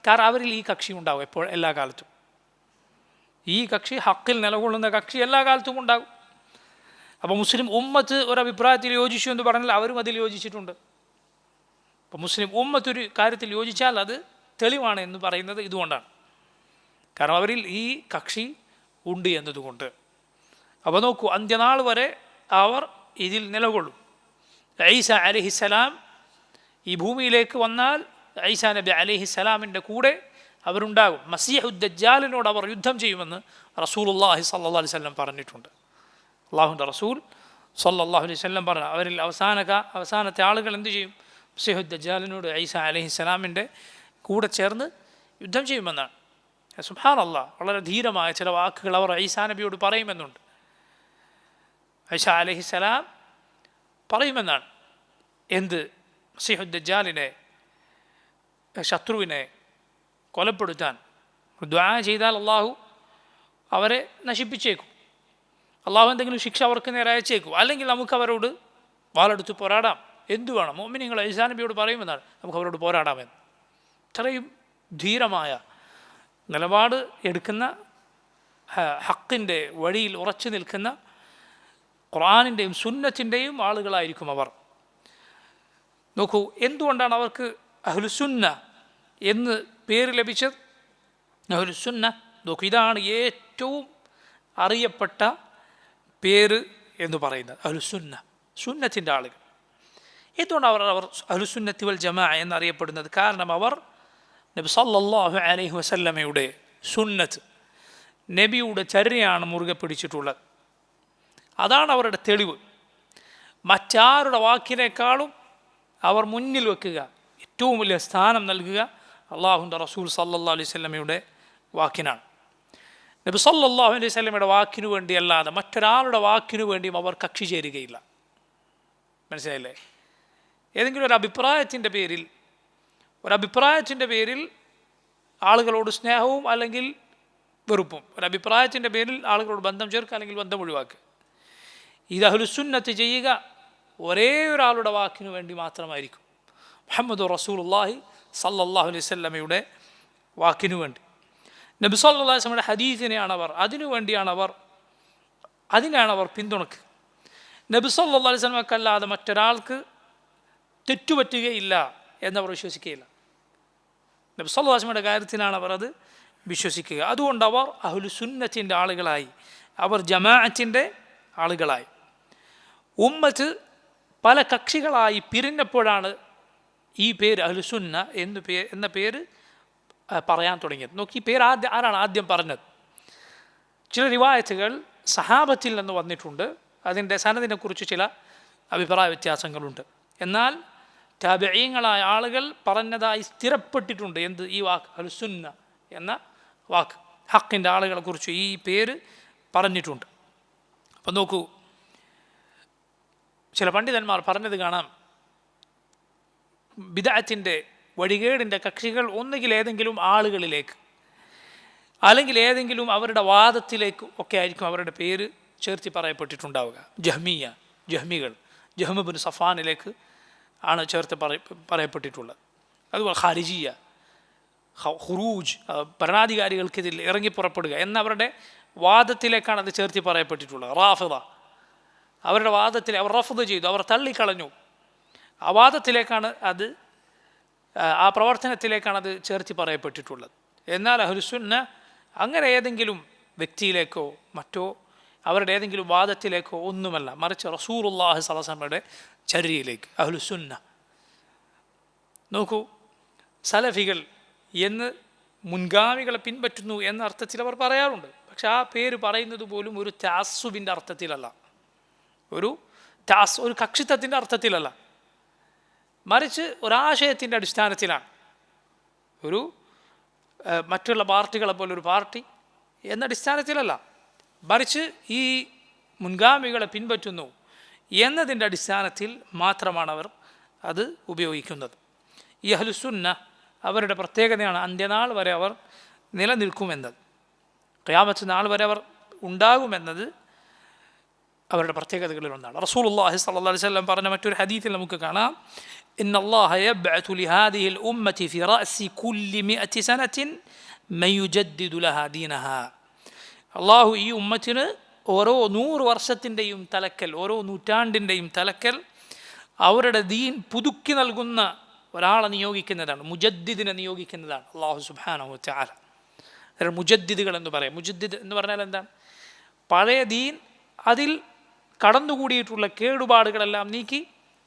കാരണം അവരിൽ ഈ കക്ഷി ഉണ്ടാകും എല്ലാ കാലത്തും. ഈ കക്ഷി, ഹക്കിൽ നിലകൊള്ളുന്ന കക്ഷി എല്ലാ കാലത്തും ഉണ്ടാകും. അപ്പോൾ മുസ്ലിം ഉമ്മത്ത് ഒരഭിപ്രായത്തിൽ യോജിച്ചു എന്ന് പറഞ്ഞാൽ അവരും അതിൽ യോജിച്ചിട്ടുണ്ട്. അപ്പോൾ മുസ്ലിം ഉമ്മത്ത് ഒരു കാര്യത്തിൽ യോജിച്ചാൽ അത് തെളിവാണ് എന്ന് പറയുന്നത് ഇതുകൊണ്ടാണ്. കാരണം അവരിൽ ഈ കക്ഷി ഉണ്ട് എന്നതുകൊണ്ട്. അപ്പോൾ നോക്കൂ, അന്ത്യനാൾ വരെ അവർ ഇതിൽ നിലകൊള്ളും. ഈസ അലൈഹിസ്സലാം ഈ ഭൂമിയിലേക്ക് വന്നാൽ ഈസാ നബി അലൈഹിസ്സലാമിൻ്റെ കൂടെ അവരുണ്ടാകും. മസീഹുദ് ദജ്ജാലിനോട് അവർ യുദ്ധം ചെയ്യുമെന്ന് റസൂലുള്ളാഹി സ്വല്ലല്ലാഹു അലൈഹി വസല്ലം പറഞ്ഞിട്ടുണ്ട്. അള്ളാഹുവിൻ്റെ റസൂൽ സ്വല്ലല്ലാഹു അലൈഹി വസല്ലം പറഞ്ഞു, അവരിൽ അവസാനത്തെ ആളുകൾ എന്ത് ചെയ്യും? മസീഹുദ് ദജ്ജാലിനോട് ഈസാ അലൈഹിസ്സലാമിൻ്റെ കൂടെ ചേർന്ന് യുദ്ധം ചെയ്യുമെന്നാണ്. സുബ്ഹാനല്ലാഹ്, വളരെ ധീരമായ ചില വാക്കുകൾ അവർ ഈസാ നബിയോട് പറയുമെന്നുണ്ട്. ഈസാ അലൈഹിസ്സലാം പറയുമെന്നാണ്. എന്ത്? മസീഹുദ് ദജ്ജാലിനെ, ശത്രുവിനെ കൊലപ്പെടുത്താൻ ദുആ ചെയ്താൽ അള്ളാഹു അവരെ നശിപ്പിച്ചേക്കും. അള്ളാഹു എന്തെങ്കിലും ശിക്ഷ അവർക്ക് നേരെ അയച്ചേക്കും. അല്ലെങ്കിൽ നമുക്ക് അവരോട് വാളെടുത്ത് പോരാടാം. എന്തു വേണം? മുഅ്മിനീങ്ങൾ ഈസാ നബിയോട് പറയുമെന്നാണ്, നമുക്ക് അവരോട് പോരാടാമെന്ന്. ഇത്രയും ധീരമായ നിലപാട് എടുക്കുന്ന, ഹക്കിൻ്റെ വഴിയിൽ ഉറച്ചു നിൽക്കുന്ന, ഖുർആനിൻ്റെയും സുന്നത്തിൻ്റെയും ആളുകളായിരിക്കും അവർ. നോക്കൂ, എന്തുകൊണ്ടാണ് അവർക്ക് അഹ്ലുസുന്ന എന്ന് പേര് ലഭിച്ചത്? അഹ്ലുസുന്ന, നോക്കൂ, ഇതാണ് ഏറ്റവും അറിയപ്പെട്ട പേര് എന്ന് പറയുന്നത്, അഹ്ലുസുന്ന, സുന്നത്തിൻ്റെ ആളുകൾ. എന്തുകൊണ്ടാണ് അവർ അഹ്ലുസുന്നത്തി വൽ ജമാഅ എന്നറിയപ്പെടുന്നത്? കാരണം അവർ നബി സല്ലല്ലാഹു അലൈഹി വസല്ലമയുടെ സുന്നത്ത്, നബിയുടെ ചര്യയാണ് മുറുകെ പിടിച്ചിട്ടുള്ളത്. അതാണ് അവരുടെ തെളിവ്. മറ്റാരുടെ വാക്കിനേക്കാളും അവർ മുന്നിൽ വെക്കുക, ഏറ്റവും വലിയ സ്ഥാനം നൽകുക അള്ളാഹുവിൻ്റെ റസൂൽ സല്ലല്ലാഹു അലൈഹി വസല്ലമയുടെ വാക്കിനാണ്. നബി സല്ലല്ലാഹു അലൈഹി വസല്ലമയുടെ വാക്കിനു വേണ്ടിയല്ലാതെ മറ്റൊരാളുടെ വാക്കിനു വേണ്ടിയും അവർ കക്ഷി ചേരുകയില്ല. മനസ്സിലായില്ലേ? ഏതെങ്കിലും ഒരു അഭിപ്രായത്തിൻ്റെ പേരിൽ ആളുകളോട് സ്നേഹവും അല്ലെങ്കിൽ വെറുപ്പും, ഒരഭിപ്രായത്തിൻ്റെ പേരിൽ ആളുകളോട് ബന്ധം ചേർക്കുക അല്ലെങ്കിൽ ബന്ധം ഒഴിവാക്കുക, ഇത് അഹ്ലുസുന്നത്ത് ചെയ്യുക ഒരേ ഒരാളുടെ വാക്കിനു വേണ്ടി മാത്രമായിരിക്കും, മുഹമ്മദ് റസൂലുള്ളാഹി സല്ലല്ലാഹു അലൈഹി വസല്ലമയുടെ വാക്കിനു വേണ്ടി. നബി സല്ലല്ലാഹു അലൈഹി വസല്ലമയുടെ ഹദീസിനെയാണ് അതിനാണ് അവർ പിന്തുണക്കുക. നബി സല്ലല്ലാഹു അലൈഹി വസല്ലമക്കല്ലാതെ മറ്റൊരാൾക്ക് തെറ്റുപറ്റുകയില്ല എന്നവർ വിശ്വസിക്കുകയില്ല. നബി സല്ലല്ലാഹു അലൈഹി വസല്ലമയുടെ കാര്യത്തിലാണ് അവർ അത് വിശ്വസിക്കുക. അതുകൊണ്ട് അവർ അഹ്ലുസുന്നത്തിൻ്റെ ആളുകളായി, അവർ ജമാഅത്തിൻ്റെ ആളുകളായി. ഉമ്മത്ത് പല കക്ഷികളായി പിരിഞ്ഞപ്പോഴാണ് ഈ പേര് അഹ്ലുസുന്ന എന്ന പേര് പറയാൻ തുടങ്ങിയത്. നോക്കി, ഈ പേര് ആരാണ് ആദ്യം പറഞ്ഞത്? ചില റിവായത്തുകൾ സഹാബത്തിൽ നിന്ന് വന്നിട്ടുണ്ട്. അതിൻ്റെ സനദിനെക്കുറിച്ച് ചില അഭിപ്രായ വ്യത്യാസങ്ങളുണ്ട്. എന്നാൽ താബിഈങ്ങളായ ആളുകൾ പറഞ്ഞതായി സ്ഥിരപ്പെട്ടിട്ടുണ്ട് ഈ വാക്ക് അഹ്ലുസുന്ന എന്ന വാക്ക്. ഹക്കിൻ്റെ ആളുകളെക്കുറിച്ച് ഈ പേര് പറഞ്ഞിട്ടുണ്ട്. അപ്പം നോക്കൂ, ചില പണ്ഡിതന്മാർ പറഞ്ഞത് കാണാം, ബിദ്അത്തിൻ്റെ വഴികേടിൻ്റെ കക്ഷികൾ ഒന്നുകിൽ ഏതെങ്കിലും ആളുകളിലേക്ക് അല്ലെങ്കിൽ ഏതെങ്കിലും അവരുടെ വാദത്തിലേക്ക് ഒക്കെ ആയിരിക്കും അവരുടെ പേര് ചേർത്തി പറയപ്പെട്ടിട്ടുണ്ടാവുക. ജഹ്മികൾ ജഹ്മ് ബിൻ സഫാനിലേക്ക് ആണ് ചേർത്ത് പറയപ്പെട്ടിട്ടുള്ളത്. അതുപോലെ ഖാരിജിയ, ഖുറൂജ്, ഭരണാധികാരികൾക്കിതിൽ ഇറങ്ങിപ്പുറപ്പെടുക എന്നവരുടെ വാദത്തിലേക്കാണ് അത് ചേർത്തി പറയപ്പെട്ടിട്ടുള്ളത്. റാഫിദ, അവരുടെ വാദത്തിൽ അവർ റഫ്ദ് ചെയ്തു, അവർ തള്ളിക്കളഞ്ഞു. ആ വാദത്തിലേക്കാണ് ആ പ്രവർത്തനത്തിലേക്കാണ് അത് ചേർത്തി പറയപ്പെട്ടിട്ടുള്ളത്. എന്നാൽ അഹ്ലുസുന്ന അങ്ങനെ ഏതെങ്കിലും വ്യക്തിയിലേക്കോ മറ്റോ അവരുടെ ഏതെങ്കിലും വാദത്തിലേക്കോ ഒന്നുമല്ല, മറിച്ച് റസൂലുള്ളാഹി സ്വല്ലല്ലാഹു അലൈഹി വസല്ലമയുടെ ചര്യയിലേക്ക് അഹ്ലുസുന്ന. നോക്കൂ, സലഫികൾ എന്ന് മുൻഗാമികളെ പിൻപറ്റുന്നു എന്ന അർത്ഥത്തിൽ അവർ പറയാറുണ്ട്. പക്ഷെ ആ പേര് പറയുന്നത് പോലും ഒരു തഅസ്സുബിൻ്റെ അർത്ഥത്തിലല്ല, ഒരു കക്ഷിത്വത്തിൻ്റെ അർത്ഥത്തിലല്ല, മറിച്ച് ഒരാശയത്തിൻ്റെ അടിസ്ഥാനത്തിലാണ്. മറ്റുള്ള പാർട്ടികളെ പോലെ ഒരു പാർട്ടി എന്ന അടിസ്ഥാനത്തിലല്ല, മറിച്ച് ഈ മുൻഗാമികളെ പിൻപറ്റുന്നു എന്നതിൻ്റെ അടിസ്ഥാനത്തിൽ മാത്രമാണ് അവർ അത് ഉപയോഗിക്കുന്നത്. ഈ അഹ്ലുസുന്ന അവരുടെ പ്രത്യേകതയാണ് അന്ത്യനാൾ വരെ അവർ നിലനിൽക്കുമെന്നത്, ഖിയാമത്ത് നാൾ വരെ അവർ ഉണ്ടാകുമെന്നത് അവരുടെ പ്രത്യേകതകളിൽ ഒന്നാണ്. റസൂലുള്ളാഹി സ്വല്ലല്ലാഹു അലൈഹി വസല്ലം പറഞ്ഞ മറ്റൊരു ഹദീസിൽ നമുക്ക് കാണാം, ഇന്നല്ലാഹ യബ്അതു ലിഹാദിഹിൽ ഉമ്മത്തി ഫി റഅസി കുല്ലി മിഅതി സനത്തിൻ മൻ യുജദ്ദിദു ലഹാ ദീനഹാ. അള്ളാഹു ഈ ഉമ്മത്തിന് ഓരോ 100 വർഷത്തിൻ്റെയും തലക്കൽ, ഓരോ നൂറ്റാണ്ടിൻ്റെയും തലക്കൽ അവരുടെ ദീൻ പുതുക്കി നൽകുന്ന ഒരാളെ നിയോഗിക്കുന്നതാണ്, മുജദ്ദിദിനെ നിയോഗിക്കുന്നതാണ് അള്ളാഹു സുബ്ഹാനഹു വ തആല. മുജദ്ദിദുകൾ എന്ന് പറയാം. മുജദ്ദിദ് എന്ന് പറഞ്ഞാൽ എന്താണ്? പഴയ ദീൻ അതിൽ കടന്നുകൂടിയിട്ടുള്ള കേടുപാടുകളെല്ലാം നീക്കി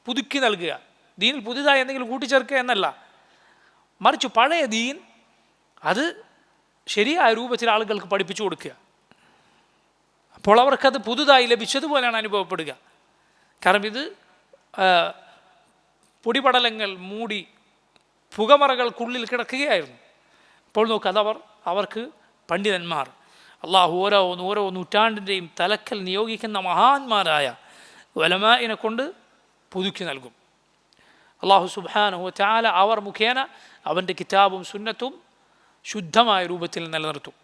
പുതുക്കി നൽകുക. ദീനിൽ പുതുതായി എന്തെങ്കിലും കൂട്ടിച്ചേർക്കുക എന്നല്ല, മറിച്ച് പഴയ ദീൻ അത് ശരിയായ രൂപത്തിൽ ആളുകൾക്ക് പഠിപ്പിച്ചു കൊടുക്കുക. അപ്പോൾ അവർക്കത് പുതുതായി ലഭിച്ചതുപോലെയാണ് അനുഭവപ്പെടുക. കാരണം ഇത് പൊടിപടലങ്ങൾ മൂടി പുകമറകൾക്കുള്ളിൽ കിടക്കുകയായിരുന്നു. അപ്പോൾ നോക്ക്, അവർക്ക് പണ്ഡിതന്മാർ, അള്ളാഹു ഓരോ നൂറ്റാണ്ടിൻ്റെയും തലക്കൽ നിയോഗിക്കുന്ന മഹാന്മാരായ ഉലമാഇനെ കൊണ്ട് പുതുക്കി നൽകും. അള്ളാഹു സുബ്ഹാനഹു വ തആല അവർ മുഖേന അവൻ്റെ കിതാബും സുന്നത്തും ശുദ്ധമായ രൂപത്തിൽ നിലനിർത്തും.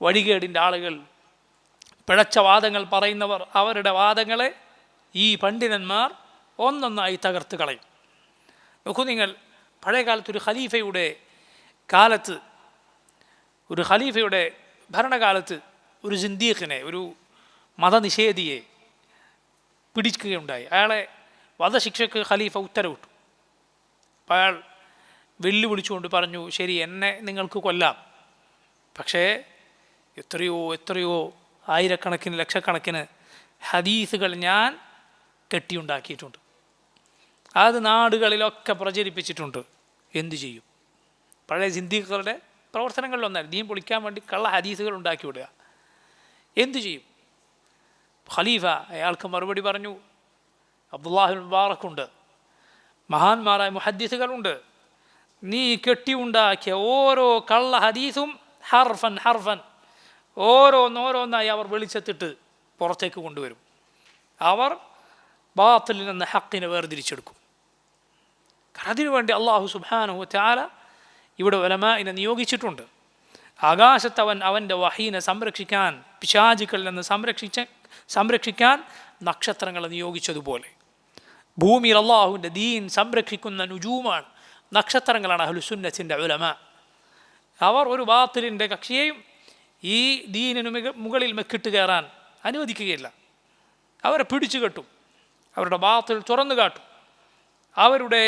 വഴികേടിൻ്റെ ആളുകൾ, പിഴച്ച വാദങ്ങൾ പറയുന്നവർ, അവരുടെ വാദങ്ങളെ ഈ പണ്ഡിതന്മാർ ഒന്നൊന്നായി തകർത്ത് കളയും. നോക്കൂ നിങ്ങൾ, പഴയ കാലത്ത് ഒരു ഖലീഫയുടെ ഭരണകാലത്ത് ഒരു സിന്ദീഖിനെ, ഒരു മതനിഷേധിയെ പിടിക്കുകയുണ്ടായി. അയാളെ വധശിക്ഷയ്ക്ക് ഖലീഫ ഉത്തരവിട്ടു. അപ്പോൾ അയാൾ വെല്ലുവിളിച്ചുകൊണ്ട് പറഞ്ഞു, ശരി, എന്നെ നിങ്ങൾക്ക് കൊല്ലാം, പക്ഷേ എത്രയോ ആയിരക്കണക്കിന് ലക്ഷക്കണക്കിന് ഹദീസുകൾ ഞാൻ കെട്ടിയുണ്ടാക്കിയിട്ടുണ്ട്, അത് നാടുകളിലൊക്കെ പ്രചരിപ്പിച്ചിട്ടുണ്ട്, എന്തു ചെയ്യും? പഴയ സിന്ദീഖുകളുടെ പ്രവർത്തനങ്ങളിലൊന്നായിരുന്നു ദീൻ പൊളിക്കാൻ വേണ്ടി കള്ള ഹദീസുകൾ ഉണ്ടാക്കി വിടുക. എന്തു ചെയ്യും? ഖലീഫ അയാൾക്ക് മറുപടി പറഞ്ഞു, അബ്ദുല്ലാഹിബ്നു മുബാറക്കുണ്ട്, മഹാന്മാരായ മുഹദ്ദിസുകളുണ്ട്. നീ കെട്ടിയുണ്ടാക്കിയ ഓരോ കള്ള ഹദീസും ഹർഫൻ ഹർഫൻ ഓരോന്നോരോന്നായി അവർ വെളിച്ചത്തിട്ട് പുറത്തേക്ക് കൊണ്ടുവരും. അവർ ബാത്തിലിൽ നിന്ന് ഹക്കിനെ വേർതിരിച്ചെടുക്കും. അതിനുവേണ്ടി അള്ളാഹു സുബ്ഹാനഹു വതആല ഇവിടെ ഉലമാഇനെ നിയോഗിച്ചിട്ടുണ്ട്. ആകാശത്ത് അവൻ്റെ വഹീനെ സംരക്ഷിക്കാൻ, പിശാചുക്കളിൽ നിന്ന് സംരക്ഷിക്കാൻ നക്ഷത്രങ്ങളെ നിയോഗിച്ചതുപോലെ ഭൂമിയിൽ അള്ളാഹുവിൻ്റെ ദീൻ സംരക്ഷിക്കുന്ന നുജൂമാണ്, നക്ഷത്രങ്ങളാണ് അഹ്ലുസുന്നത്തിൻ്റെ ഉലമാ. അവർ ഒരു ബാത്തിലിൻ്റെ കക്ഷിയെയും ഈ ദീനിനു മുകളിൽ മെക്കിട്ട് കയറാൻ അനുവദിക്കുകയില്ല. അവരെ പിടിച്ചു കെട്ടും, അവരുടെ ബാത്തിൽ തുറന്നു കാട്ടും, അവരുടെ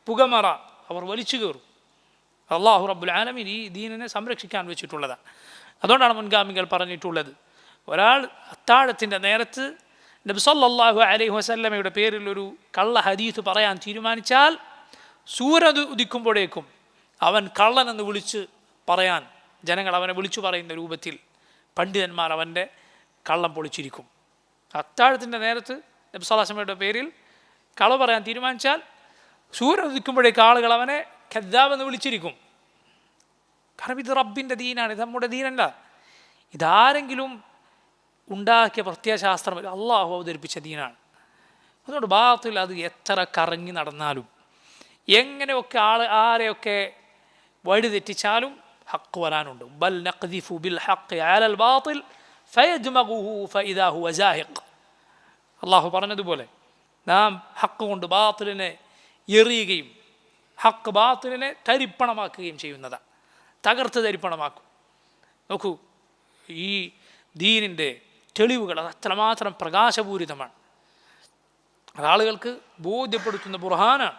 പുകമറ അവർ വലിച്ചു കയറും. അള്ളാഹു റബ്ബുൽ ആലമീൻ ഈ ദീനിനെ സംരക്ഷിക്കാൻ വെച്ചിട്ടുള്ളതാണ്. അതുകൊണ്ടാണ് മുൻഗാമികൾ പറഞ്ഞിട്ടുള്ളത്, ഒരാൾ അത്താഴത്തിൻ്റെ നേരത്ത് നബി സല്ലല്ലാഹു അലൈഹി വസല്ലമയുടെ പേരിൽ ഒരു കള്ള ഹദീസ് പറയാൻ തീരുമാനിച്ചാൽ സൂര്യൻ ഉദിക്കുമ്പോഴേക്കും അവൻ കള്ളനെന്ന് വിളിച്ച് പറയാൻ, ജനങ്ങൾ അവനെ വിളിച്ചു പറയുന്ന രൂപത്തിൽ പണ്ഡിതന്മാർ അവൻ്റെ കള്ളം പൊളിച്ചിരിക്കും. അത്താഴത്തിൻ്റെ നേരത്ത് നബി സല്ലല്ലാഹു അലൈഹി വസല്ലമയുടെ പേരിൽ കള പറയാൻ തീരുമാനിച്ചാൽ സൂര്യൻ ഉദിക്കുമ്പോഴേക്ക് ആളുകൾ അവനെ ഖദ്ദാബെന്ന് വിളിച്ചിരിക്കും. കാരണം ഇത് റബ്ബിൻ്റെ ദീനാണ്, ഇത് നമ്മുടെ ദീനല്ല. ഇതാരെങ്കിലും ഉണ്ടാക്കിയ പ്രത്യയശാസ്ത്രം, അള്ളാഹു അവതരിപ്പിച്ച ദീനാണ്. അതുകൊണ്ട് ബാത്തിൽ അത് എത്ര കറങ്ങി നടന്നാലും എങ്ങനെയൊക്കെ ആരെയൊക്കെ വഴിതെറ്റിച്ചാലും ഹക്ക് വരാനുണ്ട്. ബൽ നഖ്ദിഫു ബിൽ ഹഖ് അലൽ ബാത്തിൽ ഫയദ്മഗുഹു ഫഇദാ ഹുവ സാഹിഖ്. അള്ളാഹു പറഞ്ഞതുപോലെ നാം ഹക്ക് കൊണ്ട് ബാത്തിലിനെ എറിയുകയും ഹക്ക് ബാത്തിലിനെ തരിപ്പണമാക്കുകയും ചെയ്യുന്നതാണ്, തകർത്ത് തരിപ്പണമാക്കും. നോക്കൂ, ഈ ദീനിൻ്റെ തെളിവുകൾ അത് അത്രമാത്രം പ്രകാശപൂരിതമാണ്. ആളുകൾക്ക് ബോധ്യപ്പെടുത്തുന്ന ബുർഹാനാണ്,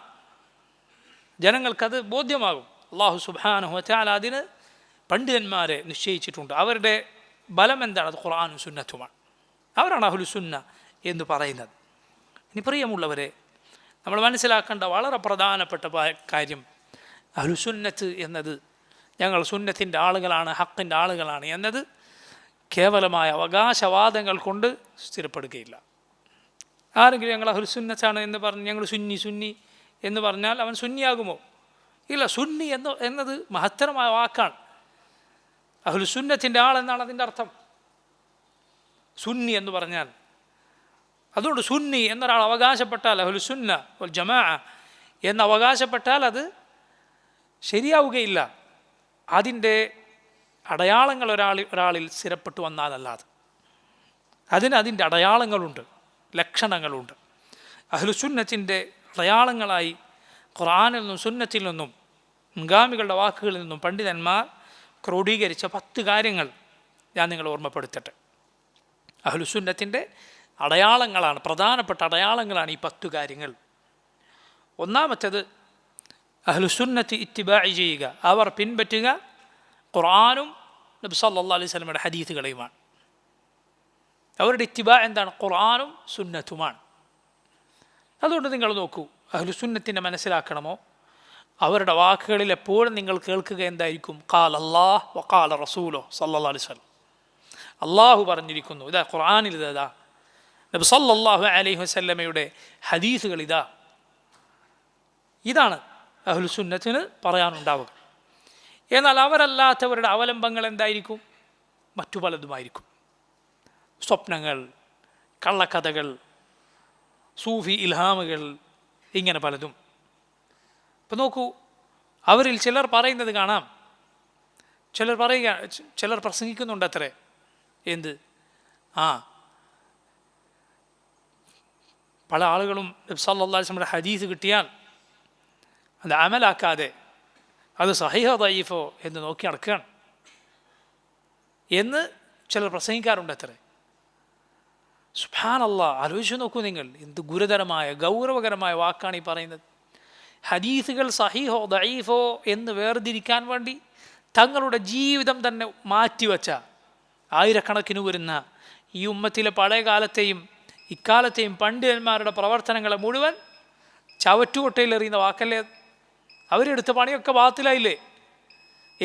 ജനങ്ങൾക്കത് ബോധ്യമാകും. അല്ലാഹു സുബ്ഹാനഹു വതആല അതിന് പണ്ഡിതന്മാരെ നിശ്ചയിച്ചിട്ടുണ്ട്. അവരുടെ ബലം എന്താണ്? അത് ഖുർആനും സുന്നത്തുമാണ്. അവരാണ് അഹ്ലുസുന്ന എന്ന് പറയുന്നത്. ഇനി പ്രിയമുള്ളവരെ, നമ്മൾ മനസ്സിലാക്കേണ്ട വളരെ പ്രധാനപ്പെട്ട കാര്യം, അഹ്ലുസുന്നത്ത് എന്നത് ഞങ്ങൾ സുന്നത്തിൻ്റെ ആളുകളാണ്, ഹക്കിൻ്റെ ആളുകളാണ് എന്നത് കേവലമായ അവകാശവാദങ്ങൾ കൊണ്ട് സ്ഥിരപ്പെടുകയില്ല. ആരെങ്കിലും ഞങ്ങൾ അഹ്ലുസുന്നത്താണ് എന്ന് പറഞ്ഞ് ഞങ്ങൾ സുന്നി എന്ന് പറഞ്ഞാൽ അവൻ സുന്നിയാകുമോ? ഇല്ല. സുന്നി എന്നത് മഹത്തരമായ വാക്കാണ്. അഹ്ലുസുന്നത്തിൻ്റെ ആളെന്നാണ് അതിൻ്റെ അർത്ഥം, സുന്നി എന്ന് പറഞ്ഞാൽ. അതുകൊണ്ട് സുന്നി എന്നൊരാൾ അവകാശപ്പെട്ടാൽ, അഹ്ലുസുന്ന വൽ ജമാഅ എന്ന് അവകാശപ്പെട്ടാൽ അത് ശരിയാവുകയില്ല. അതിൻ്റെ അടയാളങ്ങൾ ഒരാളിൽ സ്ഥിരപ്പെട്ടു വന്നാലല്ലാതെ. അതിൻ്റെ അടയാളങ്ങളുണ്ട്, ലക്ഷണങ്ങളുണ്ട്. അഹ്ലുസുന്നത്തിൻ്റെ അടയാളങ്ങളായി ഖുർആനിൽ നിന്നും സുന്നത്തിൽ നിന്നും മുൻഗാമികളുടെ വാക്കുകളിൽ നിന്നും പണ്ഡിതന്മാർ ക്രോഡീകരിച്ച 10 കാര്യങ്ങൾ ഞാൻ നിങ്ങളെ ഓർമ്മപ്പെടുത്തട്ടെ. അഹ്ലുസുന്നത്തിൻ്റെ അടയാളങ്ങളാണ്, പ്രധാനപ്പെട്ട അടയാളങ്ങളാണ് ഈ 10 കാര്യങ്ങൾ. ഒന്നാമത്തേത് അഹ്ലുസുന്നത്ത് ഇത്തിബാഇ ചെയ്യുക, അവർ പിൻപറ്റുക ഖുർആനും നബി സല്ലല്ലാഹു അലൈഹി വസല്ലമയുടെ ഹദീസുകളെയുമാണ്. അവരുടെ ഇത്തിബാ എന്താണ്? ഖുർആനും സുന്നത്തുമാണ്. അതുകൊണ്ട് നിങ്ങൾ നോക്കൂ, അഹ്ലുസുന്നത്തിനെ മനസ്സിലാക്കണമോ, അവരുടെ വാക്കുകളിൽ എപ്പോഴും നിങ്ങൾ കേൾക്കുക എന്തായിരിക്കും? ഖാല അല്ലാഹ് വഖാല റസൂലോ സല്ലല്ലാഹു അലൈഹി വസല്ലം. അള്ളാഹു പറഞ്ഞിരിക്കുന്നു, ഇതാ ഖുർആനിൽ ഇതാ, നബി സല്ലല്ലാഹു അലൈഹി വസല്ലമയുടെ ഹദീസുകൾ ഇതാണ് അഹ്ലുസുന്നത്തിന് പറയാനുണ്ടാവുക. എന്നാൽ അവരല്ലാത്തവരുടെ അവലംബങ്ങൾ എന്തായിരിക്കും? മറ്റു പലതുമായിരിക്കും. സ്വപ്നങ്ങൾ, കള്ളക്കഥകൾ, സൂഫി ഇൽഹാമുകൾ, ഇങ്ങനെ പലതും. ഇപ്പം നോക്കൂ, അവരിൽ ചിലർ പറയുന്നത് കാണാം, ചിലർ പ്രസംഗിക്കുന്നുണ്ട് അത്രേ. എന്ത്? പല ആളുകളും നബി സല്ലല്ലാഹു അലൈഹി വസല്ലമയുടെ ഹദീസ് കിട്ടിയാൽ അത് അമലാക്കാതെ അത് സഹീഹോ ദഈഫോ എന്ന് നോക്കി നടക്കുകയാണ് എന്ന് ചിലർ പ്രസംഗിക്കാറുണ്ട് അത്രേ. സുബ്ഹാനല്ലാഹ്, ആലോചിച്ച് നോക്കൂ നിങ്ങൾ, എന്ത് ഗുരുതരമായ ഗൗരവകരമായ വാക്കാണ് ഈ പറയുന്നത്. ഹദീസുകൾ സഹീഹോ ദഈഫോ എന്ന് വേർതിരിക്കാൻ വേണ്ടി തങ്ങളുടെ ജീവിതം തന്നെ മാറ്റിവെച്ച ആയിരക്കണക്കിന് വരുന്ന ഈ ഉമ്മത്തിലെ പഴയ കാലത്തെയും ഇക്കാലത്തെയും പണ്ഡിതന്മാരുടെ പ്രവർത്തനങ്ങളെ മുഴുവൻ ചവറ്റുകൊട്ടയിലെറിയുന്ന വാക്കല്ലേ. അവരെടുത്ത പണിയൊക്കെ ബാത്തിലായില്ലേ?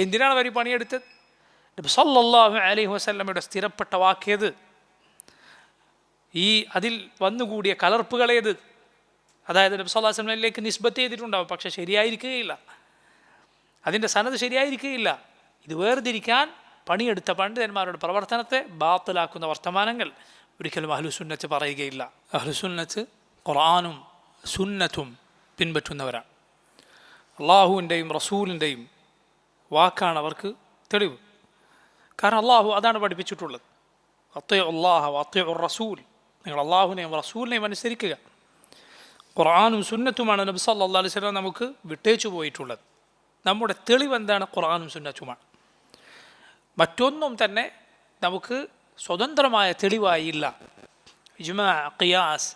എന്തിനാണ് അവർ ഈ പണിയെടുത്തത്? നബി സല്ലല്ലാഹു അലൈഹി വസല്ലമയുടെ സ്ഥിരപ്പെട്ട വാക്കേത്? ഈ അതിൽ വന്നുകൂടിയ കലർപ്പുകളേത്, അതായത് നബി സല്ലല്ലാഹു അലൈഹി വസല്ലമയിലേക്ക് നിസ്ബത്ത് ചെയ്തിട്ടുണ്ടാവും, പക്ഷെ ശരിയായിരിക്കുകയില്ല, അതിൻ്റെ സനത് ശരിയായിരിക്കുകയില്ല. ഇത് വേർതിരിക്കാൻ പണിയെടുത്ത പണ്ഡിതന്മാരുടെ പ്രവർത്തനത്തെ ബാത്തിലാക്കുന്ന വർത്തമാനങ്ങൾ ഒരിക്കലും അഹ്ലുസുന്നത്ത് പറയുകയില്ല. അഹ്ലുസുന്നത്ത് ഖുർആനും സുന്നത്തും പിൻപറ്റുന്നവരാണ്. അള്ളാഹുവിൻ്റെയും റസൂലിൻ്റെയും വാക്കാണ് അവർക്ക് തെളിവ്. കാരണം അള്ളാഹു അതാണ് പഠിപ്പിച്ചിട്ടുള്ളത്, അത്വ അള്ളാഹ അത്വ റസൂൽ, നിങ്ങൾ അള്ളാഹുവിനെയും റസൂലിനെയും അനുസരിക്കുക. ഖുർആനും സുന്നത്തുമാണ് നബി സല്ലല്ലാഹു അലൈഹി വസല്ലം നമുക്ക് വിട്ടേച്ചു പോയിട്ടുള്ളത്. നമ്മുടെ തെളിവ് എന്താണ്? ഖുർആനും സുന്നത്തുമാണ്. മറ്റൊന്നും തന്നെ നമുക്ക് സ്വതന്ത്രമായ തെളിവായില്ല. ഇജ്മാ, ഖിയാസ്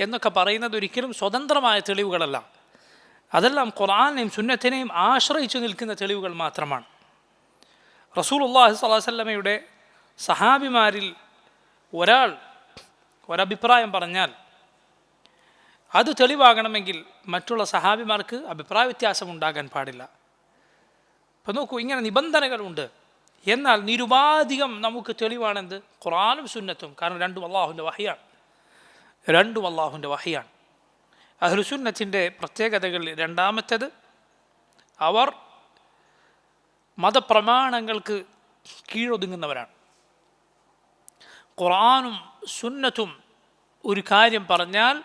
എന്നൊക്കെ പറയുന്നത് ഒരിക്കലും സ്വതന്ത്രമായ തെളിവുകളല്ല. അതെല്ലാം ഖുർആനെയും സുന്നത്തിനെയും ആശ്രയിച്ചു നിൽക്കുന്ന തെളിവുകൾ മാത്രമാണ്. റസൂലുള്ളാഹി സ്വല്ലല്ലാഹു അലൈഹി വസല്ലമയുടെ സഹാബിമാരിൽ ഒരാൾ ഒരഭിപ്രായം പറഞ്ഞാൽ അത് തെളിവാകണമെങ്കിൽ മറ്റുള്ള സഹാബിമാർക്ക് അഭിപ്രായ വ്യത്യാസം ഉണ്ടാകാൻ പാടില്ല. അപ്പം നോക്കൂ, ഇങ്ങനെ നിബന്ധനകളുണ്ട്. എന്നാൽ നിരുപാധികം നമുക്ക് തെളിവാണെന്ത്? ഖുർആനും സുന്നത്തും. കാരണം രണ്ടും അള്ളാഹുവിൻ്റെ വഹിയാണ്. അഹ്ലുസുന്നത്തിൻ്റെ പ്രത്യേകതകളിൽ രണ്ടാമത്തേത്, അവർ മതപ്രമാണങ്ങൾക്ക് കീഴൊതുങ്ങുന്നവരാണ്. ഖുർആനും സുന്നത്തും ഒരു കാര്യം പറഞ്ഞാൽ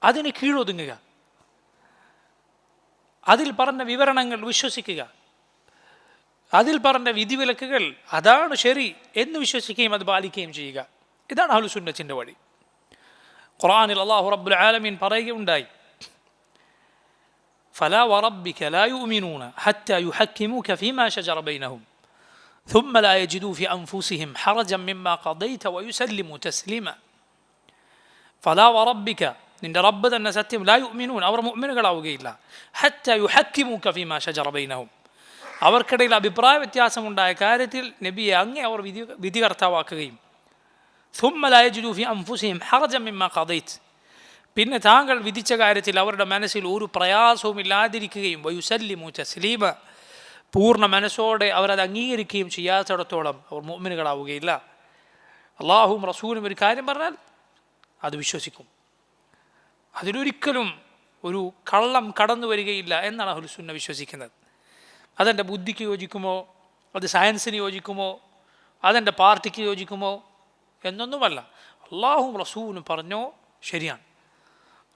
അതിന് കീഴൊതുങ്ങുക, അതിൽ പറഞ്ഞ വിവരണങ്ങൾ വിശ്വസിക്കുക, അതിൽ പറഞ്ഞ വിധിവിലക്കുകൾ അതാണ് ശരി എന്ന് വിശ്വസിക്കുകയും അത് പാലിക്കുകയും ചെയ്യുക. ഇതാണ് അഹ്ലുസുന്നത്തിൻ്റെ വഴി. ഖുർആനിൽ അല്ലാഹു റബ്ബുൽ ആലമീൻ പറയുകയുണ്ടായി, ഫലാ വറബ്ബിക ലാ യുഅ്മിനൂന ഹത്താ യുഹക്കിമൂക ഫീമാ ശജറ ബൈനഹും ثم لا يجدوا في أنفسهم حرجا مما قضيت ويسلموا تسليما. فلا وربك, നിന്റെ റബ്ബ് തന്നെ സത്യം, ലാ യുഅ്മിനൂൻ, അവർ മുഅ്മിനുകളാവുകയില്ല, ഹത്താ യുഹക്കിമൂക ഫീമാ ശജറ ബൈനഹും, അവർക്കിടയിൽ അഭിപ്രായ വ്യത്യാസമുണ്ടായ കാര്യത്തിൽ നബിയെ അങ്ങേ അവർ വിധികർത്താവാക്കുകയും, ثم لا يجدوا في أنفسهم حرجا مما قضيت, പിന്നെ താങ്കൾ വിധിച്ച കാര്യത്തിൽ അവരുടെ മനസ്സിൽ ഒരു പ്രയാസവും ഇല്ലാതിരിക്കുകയും, വയുസല്ലിമു തസ്ലീമ, പൂർണ്ണ മനസ്സോടെ അവരത് അംഗീകരിക്കുകയും ചെയ്യാത്തിടത്തോളം അവർ മുഅ്മിനുകളാവുകയില്ല. അള്ളാഹുവും റസൂലും ഒരു കാര്യം പറഞ്ഞാൽ അത് വിശ്വസിക്കും, അതിലൊരിക്കലും ഒരു കള്ളം കടന്നു വരികയില്ല എന്നാണ് അഹ്ലുസുന്ന വിശ്വസിക്കുന്നത്. അതെൻ്റെ ബുദ്ധിക്ക് യോജിക്കുമോ, അത് സയൻസിന് യോജിക്കുമോ, അതെൻ്റെ പാർട്ടിക്ക് യോജിക്കുമോ എന്നൊന്നുമല്ല. അള്ളാഹുവും റസൂലും പറഞ്ഞോ ശരിയാണ്.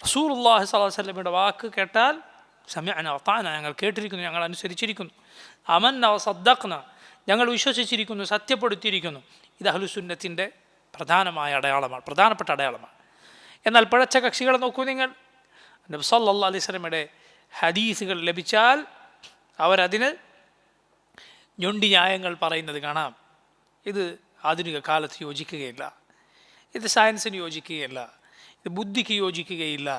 റസൂലുള്ളാഹി സ്വല്ലല്ലാഹു അലൈഹി വസല്ലമയുടെ വാക്ക് കേട്ടാൽ സമിഅന വഅതഅന, ഞങ്ങൾ കേട്ടിരിക്കുന്നു, ഞങ്ങൾ അനുസരിച്ചിരിക്കുന്നു. അമന്ന വസദ്ദഖ്ന, ഞങ്ങൾ വിശ്വസിച്ചിരിക്കുന്നു, സത്യപ്പെടുത്തിയിരിക്കുന്നു. ഇത് അഹ്ലുസുന്നത്തിൻ്റെ പ്രധാനപ്പെട്ട അടയാളമാണ്. എന്നാൽ പിഴച്ച കക്ഷികളെ നോക്കൂ നിങ്ങൾ. നബി സല്ലല്ലാഹു അലൈഹി വസല്ലമയുടെ ഹദീസുകൾ ലഭിച്ചാൽ അവരതിന് ഞൊണ്ടി ന്യായങ്ങൾ പറയുന്നത് കാണാം. ഇത് ആധുനിക കാലത്ത് യോജിക്കുകയില്ല, ഇത് സയൻസിന് യോജിക്കുകയില്ല, ഇത് ബുദ്ധിക്ക് യോജിക്കുകയില്ല,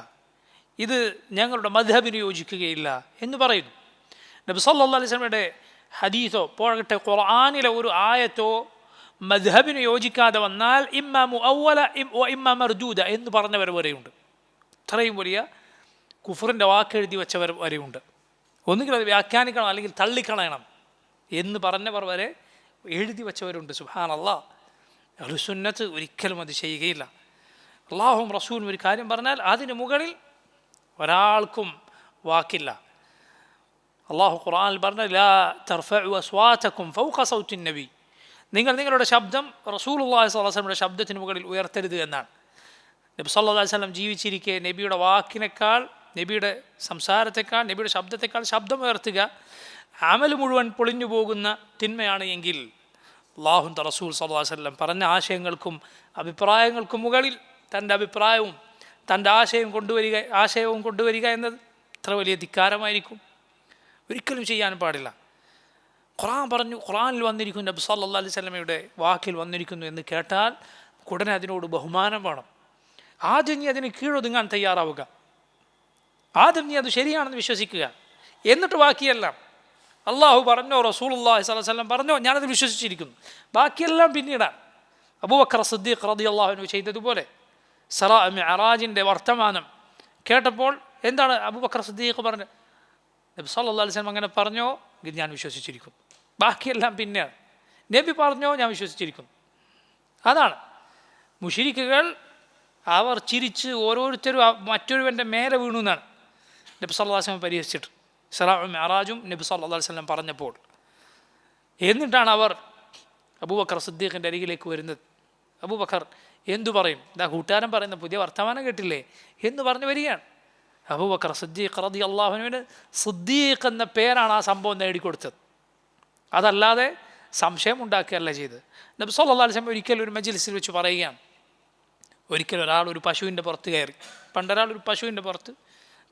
ഇത് ഞങ്ങളുടെ മദ്ഹബിന് യോജിക്കുകയില്ല എന്ന് പറയുന്നു. നബി സല്ലല്ലാഹു അലൈഹി വസല്ലമയുടെ ഹദീസോ പോകട്ടെ ഖുർആനിലെ ഒരു ആയത്തോ മദ്ഹബിന് യോജിക്കാതെ വന്നാൽ ഇമ്മാ മുഅവ്വല ഇമ്മാ മർദൂദ എന്ന് പറഞ്ഞവർ വരെയുണ്ട്. ഇത്രയും വലിയ കുഫറിൻ്റെ വാക്കെഴുതി വെച്ചവർ വരെയുണ്ട്. ഒന്നുകിൽ അത് വ്യാഖ്യാനിക്കണം അല്ലെങ്കിൽ തള്ളിക്കളയണം എന്ന് പറഞ്ഞവർ വരെ എഴുതി വെച്ചവരുണ്ട്. സുബ്ഹാനല്ലാഹ്. അഹ്ലുസുന്നത്ത് ഒരിക്കലും അത് ചെയ്യുകയില്ല. അല്ലാഹുവും റസൂലും ഒരു കാര്യം പറഞ്ഞാൽ അതിന് മുകളിൽ ഒരാൾക്കും വാക്കില്ല. അള്ളാഹു ഖുർആനിൽ പറഞ്ഞ ലാ തർഫഉ അസ്വാതകും ഫൗഖ സൗത്തിൻ നബി, നിങ്ങൾ നിങ്ങളുടെ ശബ്ദം റസൂലുള്ളാഹി സ്വല്ലല്ലാഹു അലൈഹി വസല്ലമയുടെ ശബ്ദത്തിന് മുകളിൽ ഉയർത്തരുത് എന്നാണ്. നബി സല്ലല്ലാഹു അലൈഹി വസല്ലം ജീവിച്ചിരിക്കെ നബിയുടെ വാക്കിനേക്കാൾ, നബിയുടെ സംസാരത്തെക്കാൾ, നബിയുടെ ശബ്ദത്തെക്കാൾ ശബ്ദം ഉയർത്തുക അമൽ മുഴുവൻ പൊളിഞ്ഞു പോകുന്ന തിന്മയാണ് എങ്കിൽ അല്ലാഹുവിൻ്റെ റസൂൽ സല്ലല്ലാഹു അലൈഹി വസല്ലം പറഞ്ഞ ആശയങ്ങൾക്കും അഭിപ്രായങ്ങൾക്കും മുകളിൽ തൻ്റെ അഭിപ്രായവും തൻ്റെ ആശയവും കൊണ്ടുവരിക എന്നത് ഇത്ര വലിയ ധിക്കാരമായിരിക്കും. ഒരിക്കലും ചെയ്യാൻ പാടില്ല. ഖുർആൻ പറഞ്ഞു, ഖുർആനിൽ വന്നിരിക്കുന്നു, നബി സല്ലല്ലാഹു അലൈഹി വസല്ലമയുടെ വാക്കിൽ വന്നിരിക്കുന്നു എന്ന് കേട്ടാൽ ഉടനെ അതിനോട് ബഹുമാനം വേണം. ആദ്യം നീ അതിന് കീഴൊതുങ്ങാൻ തയ്യാറാവുക, ആദ്യം നീ അത് ശരിയാണെന്ന് വിശ്വസിക്കുക, എന്നിട്ട് ബാക്കിയെല്ലാം അള്ളാഹു പറഞ്ഞോ റസൂലുള്ളാഹി സ്വല്ലല്ലാഹു അലൈഹി വസല്ലം പറഞ്ഞോ ഞാനത് വിശ്വസിച്ചിരിക്കുന്നു, ബാക്കിയെല്ലാം പിന്നീടാണ്. അബൂബക്കർ സിദ്ദീഖ് റളിയല്ലാഹു അൻഹു ചെയ്തതുപോലെ ഇസ്റാ മിഅ്റാജിൻ്റെ വർത്തമാനം കേട്ടപ്പോൾ എന്താണ് അബൂബക്കർ സിദ്ദീഖ് പറഞ്ഞത്? നബി സല്ലല്ലാഹു അലൈഹി വസല്ലം അങ്ങനെ പറഞ്ഞോ എങ്കിൽ ഞാൻ വിശ്വസിച്ചിരിക്കുന്നു, ബാക്കിയെല്ലാം പിന്നെയാണ്. നബി പറഞ്ഞോ ഞാൻ വിശ്വസിച്ചിരിക്കുന്നു. അതാണ് മുശ്രിക്കുകൾ അവർ ചിരിച്ച് ഓരോരുത്തരും മറ്റൊരുവൻ്റെ മേലെ വീണു എന്നാണ് നബി സല്ലല്ലാഹു അലൈഹി വസല്ലം പരിഹസിച്ചിട്ട് ഇസ്രാഉം മിഅ്റാജും നബി സല്ലല്ലാഹു അലൈഹി വസല്ലം പറഞ്ഞപ്പോൾ. എന്നിട്ടാണ് അവർ അബൂബക്കർ സിദ്ദീഖിൻ്റെ അരികിലേക്ക് വരുന്നത്. അബൂബക്കർ എന്തു പറയും? ഇതാ കൂട്ടുകാരൻ പറയുന്ന പുതിയ വർത്തമാനം കേട്ടില്ലേ എന്ന് പറഞ്ഞു വരികയാണ്. അബൂബക്കർ സിദ്ദീഖ് റളിയല്ലാഹു അൻഹുവിന് സിദ്ദീഖ് എന്ന പേരാണ് ആ സംഭവം നേടിക്കൊടുത്തത്, അതല്ലാതെ സംശയം ഉണ്ടാക്കുകയല്ല ചെയ്തത്. നബി സല്ലല്ലാഹു അലൈഹി വസല്ലം ഒരിക്കൽ ഒരു മജ്ലിസിൽ വെച്ച് പറയുകയാണ്, ഒരിക്കൽ ഒരാൾ ഒരു പശുവിൻ്റെ പുറത്ത് കയറി. പണ്ടൊരാൾ ഒരു പശുവിൻ്റെ പുറത്ത്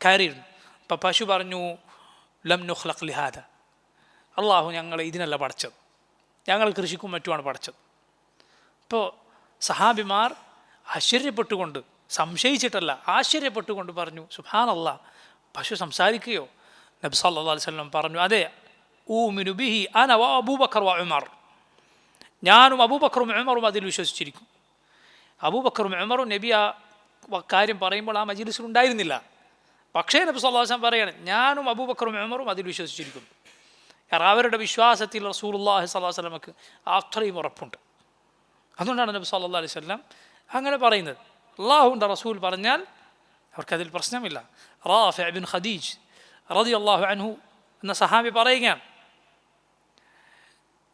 കയറിയിരുന്നു. അപ്പം പശു പറഞ്ഞു, ലം നുഖ്ലഖ് ലിഹാദ, അള്ളാഹു ഞങ്ങളെ ഇതിനല്ല പഠിച്ചത്, ഞങ്ങൾ കൃഷിക്കും മറ്റുമാണ് പഠിച്ചത്. ഇപ്പോൾ സഹാബിമാർ ആശ്ചര്യപ്പെട്ടുകൊണ്ട്, സംശയിച്ചിട്ടല്ല ആശ്ചര്യപ്പെട്ടുകൊണ്ട് പറഞ്ഞു, സുബ്ഹാനല്ലാഹ്, പശു സംസാരിക്കുകയോ? നബി സല്ലല്ലാഹു അലൈഹി വസല്ലം പറഞ്ഞു, അതെ, ഊമിനു ബിഹി അന വ അബൂബക്കർ വ ഉമർ, ഞാനും അബൂബക്കറും ഉമറും അതിൽ വിശ്വസിച്ചിരിക്കും. അബൂബക്കറും ഉമറും നബി ആ കാര്യം പറയുമ്പോൾ ആ മജ്ലിസിൽ ഉണ്ടായിരുന്നില്ല. പക്ഷേ നബി സല്ലല്ലാഹു അലൈഹി വസല്ലം പറയാണ്, ഞാനും അബൂബക്കറും ഉമറും അതിൽ വിശ്വസിച്ചിരിക്കുന്നു. കാരണം അവരുടെ വിശ്വാസത്തിൽ റസൂലുള്ളാഹി സ്വല്ലല്ലാഹു അലൈഹി വസല്ലമക്ക് അത്രയും ഉറപ്പുണ്ട്. അതുകൊണ്ടാണ് നബി സല്ലല്ലാഹു അലൈഹി വസല്ലം അങ്ങനെ പറയുന്നത്. അള്ളാഹുവിൻ്റെ റസൂൽ പറഞ്ഞാൽ അവർക്കതിൽ പ്രശ്നമില്ല. റാഫി ബിൻ ഖദീജ് റളിയല്ലാഹു അൻഹു എന്ന സഹാബി പറയുകയാണ്,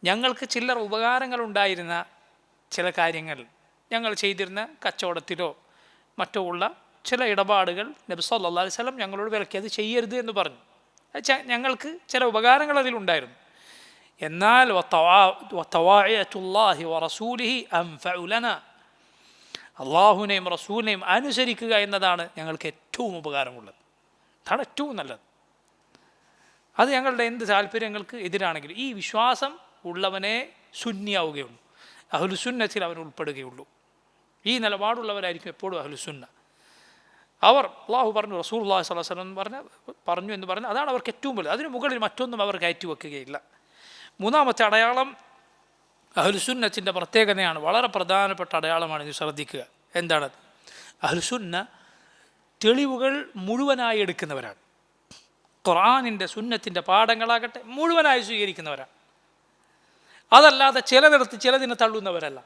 ഞങ്ങൾക്ക് ചില്ലറ ഉപകാരങ്ങളുണ്ടായിരുന്ന ചില കാര്യങ്ങൾ, ഞങ്ങൾ ചെയ്തിരുന്ന കച്ചവടത്തിലോ മറ്റോ ഉള്ള ചില ഇടപാടുകൾ നബി സല്ലല്ലാഹു അലൈഹി വസല്ലം ഞങ്ങളോട് വിലക്കി അത് ചെയ്യരുത് എന്ന് പറഞ്ഞു. ഞങ്ങൾക്ക് ചില ഉപകാരങ്ങൾ അതിലുണ്ടായിരുന്നു. എന്നാൽ വതവാഇയത്തുല്ലാഹി വറസൂലിഹി അൻഫഉ ലനാ, അള്ളാഹുവിനെയും റസൂലിനെയും അനുസരിക്കുക എന്നതാണ് ഞങ്ങൾക്ക് ഏറ്റവും ഉപകാരമുള്ളത്, അതാണ് ഏറ്റവും നല്ലത്. അത് ഞങ്ങളുടെ എന്ത് താല്പര്യങ്ങൾക്ക് എതിരാണെങ്കിലും ഈ വിശ്വാസം ഉള്ളവനെ സുന്നിയാവുകയുള്ളൂ, അഹ്ലുസുന്നത്തിൽ അവൻ ഉൾപ്പെടുകയുള്ളൂ. ഈ നിലപാടുള്ളവരായിരിക്കും എപ്പോഴും അഹ്ലുസുന്ന. അവർ അള്ളാഹു പറഞ്ഞു, റസൂലുള്ളാഹി സ്വല്ലല്ലാഹു അലൈഹി വസല്ലം പറഞ്ഞു എന്ന് പറഞ്ഞാൽ അതാണ് അവർക്ക് ഏറ്റവും വലുത്. അതിന് മുകളിൽ മറ്റൊന്നും അവർ കയറ്റി വെക്കുകയില്ല. മൂന്നാമത്തെ അടയാളം അഹ്ലുസുന്നത്തിൻ്റെ പ്രത്യേകതയാണ്, വളരെ പ്രധാനപ്പെട്ട അടയാളമാണ്. ഇത് ശ്രദ്ധിക്കുക. എന്താണത്? അഹ്ലുസുന്ന തെളിവുകൾ മുഴുവനായി എടുക്കുന്നവരാണ്. ഖുർആനിൻ്റെ സുന്നത്തിൻ്റെ പാഠങ്ങളാകട്ടെ മുഴുവനായി സ്വീകരിക്കുന്നവരാണ്. അതല്ലാതെ ചിലതിടത്ത് ചിലതിനെ തള്ളുന്നവരല്ല.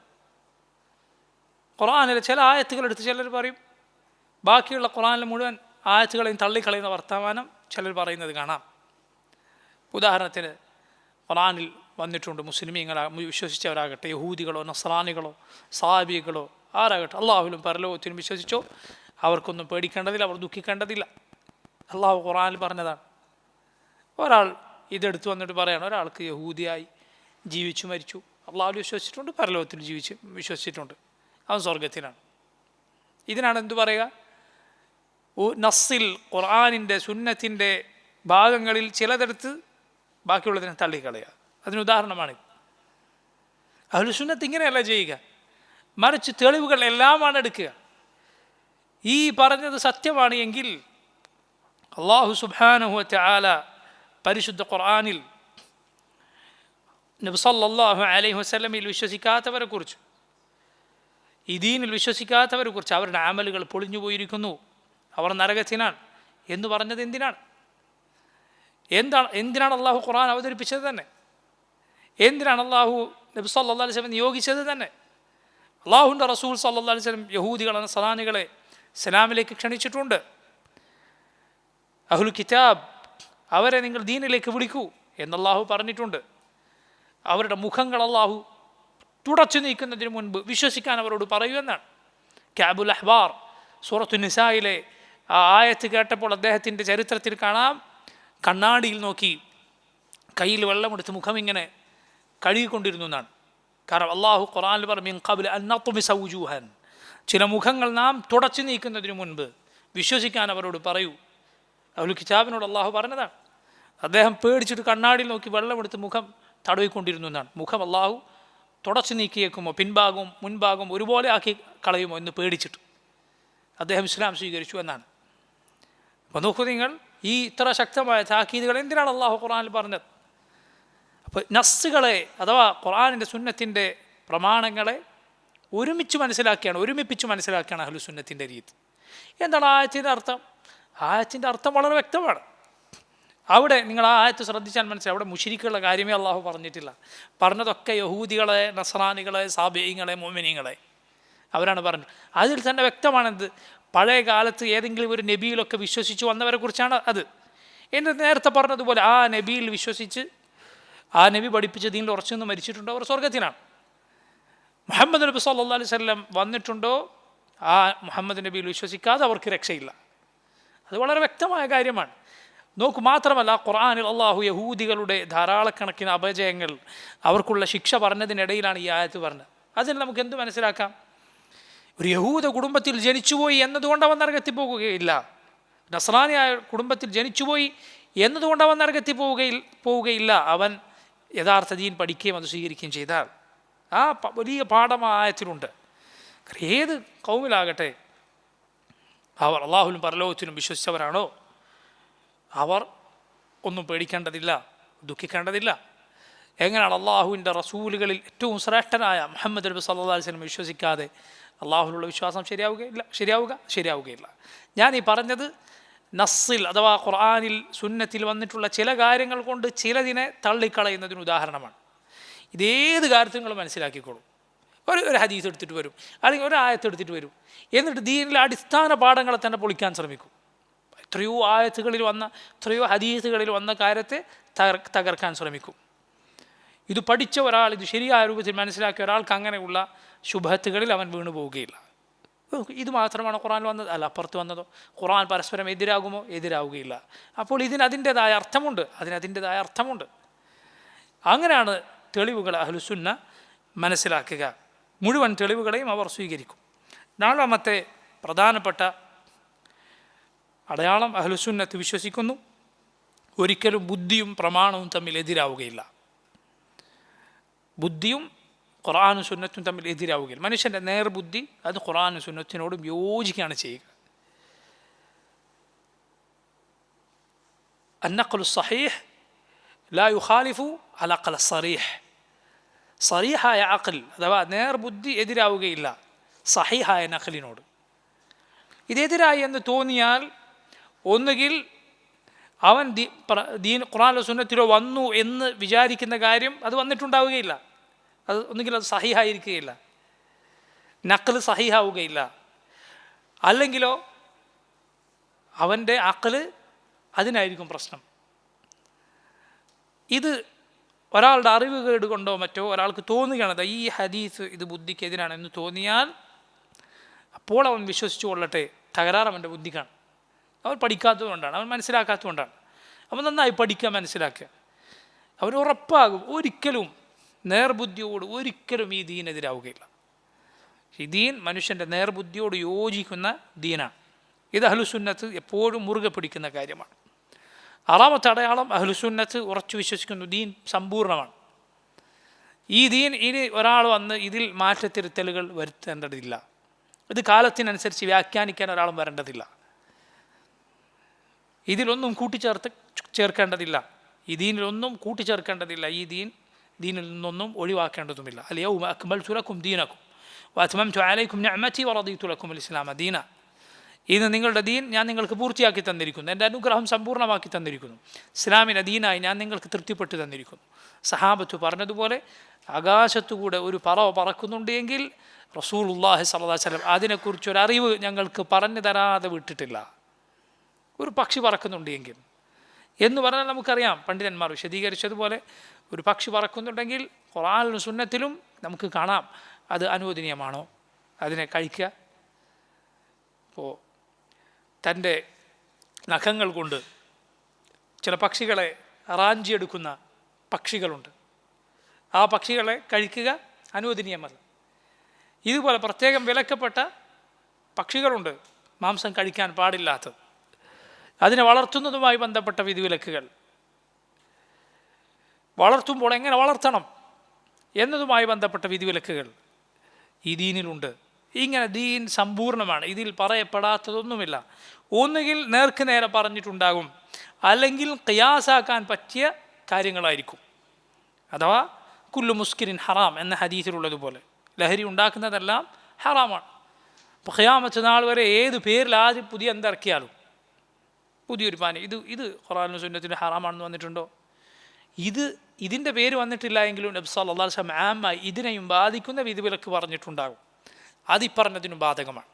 ഖുർആനിലെ ചില ആയത്തുകളെടുത്ത് ചിലർ പറയും, ബാക്കിയുള്ള ഖുർആനിലെ മുഴുവൻ ആയത്തുകളെയും തള്ളിക്കളയുന്ന വർത്തമാനം ചിലർ പറയുന്നത് കാണാം. ഉദാഹരണത്തിന് ഖുർആനിൽ വന്നിട്ടുണ്ട്, മുസ്ലിമീങ്ങളാ വിശ്വസിച്ചവരാകട്ടെ, യഹൂദികളോ നസ്രാനികളോ സഹാബികളോ ആരാകട്ടെ, അള്ളാഹുവിലും പരലോകത്തിലും വിശ്വസിച്ചോ അവർക്കൊന്നും പേടിക്കേണ്ടതില്ല, അവർ ദുഃഖിക്കേണ്ടതില്ല. അള്ളാഹു ഖുർആനിൽ പറഞ്ഞതാണ്. ഒരാൾ ഇതെടുത്ത് വന്നിട്ട് പറയാണ്, ഒരാൾക്ക് യഹൂദിയായി ജീവിച്ചു മരിച്ചു, അള്ളാഹുവിൽ വിശ്വസിച്ചിട്ടുണ്ട്, പരലോകത്തിൽ വിശ്വസിച്ചിട്ടുണ്ട്, അവൻ സ്വർഗത്തിലാണ്. ഇതിനാണ് എന്തു പറയുക? നസ്സിൽ ഖുർആനിൻ്റെ സുന്നത്തിൻ്റെ ഭാഗങ്ങളിൽ ചിലതെടുത്ത് ബാക്കിയുള്ളതിനെ തള്ളിക്കളയുക. അതിനുദാഹരണമാണ് അഹ്ലുസുന്നത്ത്. ഇങ്ങനെയല്ല ചെയ്യുക, മറിച്ച് തെളിവുകൾ എല്ലാമാണ് എടുക്കുക. ഈ പറഞ്ഞത് സത്യമാണ് എങ്കിൽ അല്ലാഹു സുബ്ഹാനഹു വ തആല പരിശുദ്ധ ഖുർആനിൽ നബി സല്ലല്ലാഹു അലൈഹി വസല്ലമയിൽ വിശ്വസിക്കാത്തവരെ കുറിച്ച്, ഈ ദീനിൽ വിശ്വസിക്കാത്തവരെ കുറിച്ച് അവരുടെ അമലുകൾ പൊളിഞ്ഞു പോയിരിക്കുന്നു, അവർ നരകത്തിനാണ് എന്ന് പറഞ്ഞത് എന്തിനാണ്? എന്തിനാണ് അള്ളാഹു ഖുർആൻ അവതരിപ്പിച്ചത് തന്നെ? എന്തിനാണ് അള്ളാഹു നബി സല്ലല്ലാഹു അലൈഹി വസല്ലം നിയോഗിച്ചത് തന്നെ? അള്ളാഹുവിൻ്റെ റസൂൽ സല്ലല്ലാഹു അലൈഹി വസല്ലം യഹൂദികളെ നസ്രാനികളെ ഇസ്ലാമിലേക്ക് ക്ഷണിച്ചിട്ടുണ്ട്. അഹ്ലു കിതാബ് അവരെ നിങ്ങൾ ദീനിലേക്ക് വിളിക്കൂ എന്നല്ലാഹു പറഞ്ഞിട്ടുണ്ട്. അവരുടെ മുഖങ്ങൾ അള്ളാഹു തുടച്ചു നീക്കുന്നതിന് മുൻപ് വിശ്വസിക്കാൻ അവരോട് പറയുമെന്നാണ്. കഅബുൽ അഹ്ബാർ സൂറത്തു നിസായിലെ ആ ആയത്ത് കേട്ടപ്പോൾ അദ്ദേഹത്തിൻ്റെ ചരിത്രത്തിൽ കാണാം, കണ്ണാടിയിൽ നോക്കി കയ്യിൽ വെള്ളമെടുത്ത് മുഖം ഇങ്ങനെ കഴുകിക്കൊണ്ടിരുന്നു എന്നാണ്. കാരണം അള്ളാഹു ഖുർആനിൽ പറഞ്ഞു, മിൻ ഖബ്ല അൻ നത്മിസ വുജൂഹൻ, ചില മുഖങ്ങൾ നാം തുടച്ചു നീക്കുന്നതിന് മുൻപ് വിശ്വസിക്കാൻ അവരോട് പറയൂ. അഹ്ലുൽ കിതാബിനോട് അള്ളാഹു പറഞ്ഞതാണ്. അദ്ദേഹം പേടിച്ചിട്ട് കണ്ണാടിയിൽ നോക്കി വെള്ളമെടുത്ത് മുഖം തടവിക്കൊണ്ടിരുന്നു എന്നാണ്. മുഖം അള്ളാഹു തുടച്ചു നീക്കിയേക്കുമോ, പിൻഭാഗവും മുൻഭാഗവും ഒരുപോലെ ആക്കി കളയുമോ എന്ന് പേടിച്ചിട്ട് അദ്ദേഹം ഇസ്ലാം സ്വീകരിച്ചു എന്നാണ്. അപ്പോൾ നോക്കൂ നിങ്ങൾ, ഈ ഇത്ര ശക്തമായ താക്കീതുകൾ എന്തിനാണ് അള്ളാഹു ഖുർആനിൽ പറഞ്ഞത്? അപ്പോൾ നസ്സുകളെ അഥവാ ഖുർആനിൻ്റെ സുന്നത്തിൻ്റെ പ്രമാണങ്ങളെ ഒരുമിപ്പിച്ച് മനസ്സിലാക്കിയാണ് അഹ്ലുസുന്നത്തിൻ്റെ രീതി. എന്താണ് ആയത്തിൻ്റെ അർത്ഥം? ആയത്തിൻ്റെ അർത്ഥം വളരെ വ്യക്തമാണ്. അവിടെ നിങ്ങൾ ആ ആയത്ത് ശ്രദ്ധിച്ചാൽ മനസ്സിലാവും, അവിടെ മുശ്രിക്കുകളുടെ കാര്യമേ അള്ളാഹു പറഞ്ഞിട്ടില്ല. പറഞ്ഞതൊക്കെ യഹൂദികളെ, നസ്രാനികളെ, സാബിഈങ്ങളെ, മുഅ്മിനീങ്ങളെ. അവരാണ് പറഞ്ഞത്. അതിൽ തന്നെ വ്യക്തമാണെന്ത്, പഴയ കാലത്ത് ഏതെങ്കിലും ഒരു നബിയിലൊക്കെ വിശ്വസിച്ച് വന്നവരെ കുറിച്ചാണ് അത്. എന്നിട്ട് നേരത്തെ പറഞ്ഞതുപോലെ ആ നബിയിൽ വിശ്വസിച്ച് ആ നബി പഠിപ്പിച്ച ദീനിൽ ഉറച്ചു നിന്ന് മരിച്ചിട്ടുണ്ടോ അവർ സ്വർഗത്തിലാണ്. മുഹമ്മദ് നബി സല്ലല്ലാഹു അലൈഹി വസല്ലം വന്നിട്ടുണ്ടോ ആ മുഹമ്മദ് നബിയിൽ വിശ്വസിക്കാതെ അവർക്ക് രക്ഷയില്ല. അത് വളരെ വ്യക്തമായ കാര്യമാണ്. നോക്കൂ, മാത്രമല്ല ഖുർആനിൽ അള്ളാഹു യഹൂദികളുടെ ധാരാളക്കണക്കിന് അപജയങ്ങൾ അവർക്കുള്ള ശിക്ഷ പറഞ്ഞതിനിടയിലാണ് ഈ ആയത്ത് പറഞ്ഞത്. അതിൽ നമുക്ക് എന്ത് മനസ്സിലാക്കാം? ഒരു യഹൂദ കുടുംബത്തിൽ ജനിച്ചുപോയി എന്നതുകൊണ്ട് അവൻ നരകത്തിൽ പോകുകയില്ല. നസ്രാനിയായ കുടുംബത്തിൽ ജനിച്ചുപോയി എന്നതുകൊണ്ട് അവൻ നരകത്തിൽ പോവുകയില്ല. അവൻ യഥാർത്ഥ ദീൻ പഠിക്കുകയും അത് സ്വീകരിക്കുകയും ചെയ്താൽ ആ വലിയ പാഠം ആ ആയത്തിലുണ്ട്. ഏത് കൗമിലാകട്ടെ, അവർ അള്ളാഹുലും പരലോകത്തിലും വിശ്വസിച്ചവരാണോ അവർ ഒന്നും പേടിക്കേണ്ടതില്ല, ദുഃഖിക്കേണ്ടതില്ല. എങ്ങനെയാണ് അള്ളാഹുവിൻ്റെ റസൂലുകളിൽ ഏറ്റവും ശ്രേഷ്ഠനായ മുഹമ്മദ് നബി സല്ലല്ലാഹു അലൈഹി വസല്ലം വിശ്വസിക്കാതെ അള്ളാഹുവിനുള്ള വിശ്വാസം ശരിയാവുകയില്ല. ഞാൻ ഈ പറഞ്ഞത് നസ്സിൽ അഥവാ ഖുർആനിൽ സുന്നത്തിൽ വന്നിട്ടുള്ള ചില കാര്യങ്ങൾ കൊണ്ട് ചിലതിനെ തള്ളിക്കളയുന്നതിന് ഉദാഹരണമാണ്. ഇതേത് കാര്യത്തിൽ നിങ്ങൾ മനസ്സിലാക്കിക്കോളും. ഒരു ഹദീസ് എടുത്തിട്ട് വരും, അല്ലെങ്കിൽ ഒരു ആയത്ത് എടുത്തിട്ട് വരും, എന്നിട്ട് ദീനിലെ അടിസ്ഥാന പാഠങ്ങളെ തന്നെ പൊളിക്കാൻ ശ്രമിക്കും. എത്രയോ ആയത്തുകളിൽ വന്ന, എത്രയോ ഹദീസുകളിൽ വന്ന കാര്യത്തെ തകർക്കാൻ ശ്രമിക്കും. ഇത് പഠിച്ച ഒരാൾ, ഇത് ശരിയായ രൂപത്തിൽ മനസ്സിലാക്കിയ ഒരാൾക്ക് അങ്ങനെയുള്ള ശുഭത്തുകളിൽ അവൻ വീണു പോവുകയില്ല. ഇത് മാത്രമാണ് ഖുർആൻ വന്നത്, അല്ല അപ്പുറത്ത് വന്നതോ? ഖുർആൻ പരസ്പരം എതിരാകുമോ? എതിരാവുകയില്ല. അപ്പോൾ അതിൻ്റെതായ അർത്ഥമുണ്ട്. അങ്ങനെയാണ് തെളിവുകൾ അഹ്ലുസുന്ന മനസ്സിലാക്കുക. മുഴുവൻ തെളിവുകളെയും അവർ സ്വീകരിക്കും. നാലാമത്തെ പ്രധാനപ്പെട്ട അടയാളം, അഹ്ലുസുന്നത്ത് വിശ്വസിക്കുന്നു ഒരിക്കലും ബുദ്ധിയും പ്രമാണവും തമ്മിൽ എതിരാവുകയില്ല. ബുദ്ധിയും ഖുർആനും സുന്നത്തും തമ്മിൽ എതിരാവുകയില്ല. മനുഷ്യൻ്റെ നേർബുദ്ധി അത് ഖുർആനും സുന്നത്തിനോടും യോജിക്കുകയാണ് ചെയ്യുക. അന്നഖ്ലു സഹീഹ് ലാ യുഖാലിഫു അൽ അഖ്ല സറീഹ്. സറീഹായ അഖ്ൽ അഥവാ നേർബുദ്ധി എതിരാവുകയില്ല സഹീഹായ നഖ്ലിനോട്. ഇതെതിരായി എന്ന് തോന്നിയാൽ ഒന്നുകിൽ അവൻ ഖുർആനിലോ സുന്നത്തിലോ വന്നു എന്ന് വിചാരിക്കുന്ന കാര്യം അത് വന്നിട്ടുണ്ടാവുകയില്ല, ഒന്നുകിൽ അത് സഹീഹായിരിക്കുകയില്ല, നഖ്ൽ സഹീഹാവുകയില്ല. അല്ലെങ്കിലോ അവൻ്റെ അഖ്ൽ അതിനായിരിക്കും പ്രശ്നം. ഇത് ഒരാളുടെ അറിവ് കേട് കൊണ്ടോ മറ്റോ ഒരാൾക്ക് തോന്നുകയാണ് ഈ ഹദീസ് ഇത് ബുദ്ധിക്കെതിരാണെന്ന് തോന്നിയാൽ അപ്പോൾ അവൻ വിശ്വസിച്ചു കൊള്ളട്ടെ, തകരാറ് അവൻ്റെ ബുദ്ധിക്കാണ്. അവൻ പഠിക്കാത്തതുകൊണ്ടാണ്, അവൻ മനസ്സിലാക്കാത്തതുകൊണ്ടാണ്. അവൻ നന്നായി പഠിക്കുക, മനസ്സിലാക്കുക. അവൻ ഉറപ്പാകും ഒരിക്കലും നേർബുദ്ധിയോട് ഒരിക്കലും ഈ ദീനെതിരാവുകയില്ല. ഈ ദീൻ മനുഷ്യൻ്റെ നേർബുദ്ധിയോട് യോജിക്കുന്ന ദീനാണ്. ഇത് അഹ്ലുസുന്നത്ത് എപ്പോഴും മുറുകെ പിടിക്കുന്ന കാര്യമാണ്. ആറാമത്തെ അടയാളം, അഹ്ലുസുന്നത്ത് ഉറച്ചു വിശ്വസിക്കുന്നു ദീൻ സമ്പൂർണ്ണമാണ്. ഈ ദീൻ ഇനി ഒരാൾ വന്ന് ഇതിൽ മാറ്റത്തിരുത്തലുകൾ വരുത്തേണ്ടതില്ല. ഇത് കാലത്തിനനുസരിച്ച് വ്യാഖ്യാനിക്കാൻ ഒരാളും വരേണ്ടതില്ല. ഇതിലൊന്നും ചേർക്കേണ്ടതില്ല. ഈ ദീനിലൊന്നും കൂട്ടിച്ചേർക്കേണ്ടതില്ല. ഈ ദീനിൽ നിന്നൊന്നും ഒഴിവാക്കേണ്ടതുമില്ല. അൽയൗമ അക്മൽതു ലക്കും ദീനക്കും വഅത്മംതു അലൈക്കും നിഅമതി വറദീതു ലക്കും അൽ ഇസ്ലാമ ദീന. ഇത് നിങ്ങളുടെ ദീൻ ഞാൻ നിങ്ങൾക്ക് പൂർത്തിയാക്കി തന്നിരിക്കുന്നു, എൻ്റെ അനുഗ്രഹം സമ്പൂർണ്ണമാക്കി തന്നിരിക്കുന്നു, ഇസ്ലാമിനെ ദീനായി ഞാൻ നിങ്ങൾക്ക് തൃപ്തിപ്പെട്ടു തന്നിരിക്കുന്നു. സഹാബത്ത് പറഞ്ഞതുപോലെ ആകാശത്തുകൂടെ ഒരു പറവ പറക്കുന്നുണ്ട് എങ്കിൽ റസൂലുള്ളാഹി സ്വല്ലല്ലാഹു അലൈഹി വസല്ലം അതിനെക്കുറിച്ചൊരറിവ് ഞങ്ങൾക്ക് പറഞ്ഞു തരാതെ വിട്ടിട്ടില്ല. ഒരു പക്ഷി പറക്കുന്നുണ്ട് എങ്കിൽ എന്ന് പറഞ്ഞാൽ നമുക്കറിയാം, പണ്ഡിതന്മാർ വിശദീകരിച്ചതുപോലെ ഒരു പക്ഷി പറക്കുന്നുണ്ടെങ്കിൽ ഖുർആനിലും സുന്നത്തിലും നമുക്ക് കാണാം അത് അനുവദനീയമാണോ, അതിനെ കഴിക്കുക. ഇപ്പോൾ തൻ്റെ നഖങ്ങൾ കൊണ്ട് ചില പക്ഷികളെ റാഞ്ചിയെടുക്കുന്ന പക്ഷികളുണ്ട്. ആ പക്ഷികളെ കഴിക്കുക അനുവദനീയമല്ല. ഇതുപോലെ പ്രത്യേകം വിലക്കപ്പെട്ട പക്ഷികളുണ്ട് മാംസം കഴിക്കാൻ പാടില്ലാത്തത്. അതിനെ വളർത്തുന്നതുമായി ബന്ധപ്പെട്ട വിധിവിലക്കുകൾ, വളർത്തുമ്പോൾ എങ്ങനെ വളർത്തണം എന്നതുമായി ബന്ധപ്പെട്ട വിധിവിലക്കുകൾ ഈ ദീനിലുണ്ട്. ഇങ്ങനെ ദീൻ സമ്പൂർണ്ണമാണ്. ഇതിൽ പറയപ്പെടാത്തതൊന്നുമില്ല. ഒന്നുകിൽ നേർക്ക് നേരെ പറഞ്ഞിട്ടുണ്ടാകും, അല്ലെങ്കിൽ ഖിയാസാക്കാൻ പറ്റിയ കാര്യങ്ങളായിരിക്കും. അഥവാ കുല്ലു മുസ്കിരിൻ ഹറാം എന്ന ഹദീസിലുള്ളതുപോലെ ലഹരി ഉണ്ടാക്കുന്നതെല്ലാം ഹറാമാണ്. അപ്പോൾ ഖിയാമത്ത് നാൾ വരെ ഏത് പേരിൽ ആദ്യം പുതിയ എന്തിറക്കിയാലും പുതിയൊരു പാനി ഇത് ഖുർആനിലും സുന്നത്തിലും ഹറാമാണെന്ന് വന്നിട്ടുണ്ടോ? ഇതിൻ്റെ പേര് വന്നിട്ടില്ല എങ്കിലും നബി സല്ലല്ലാഹു അലൈഹി വസല്ലം ആമായി ഇതിനെയും ബാധിക്കുന്ന വിധിവിലക്ക് പറഞ്ഞിട്ടുണ്ടാകും. അതിപ്പറഞ്ഞതിനും ബാധകമാണ്.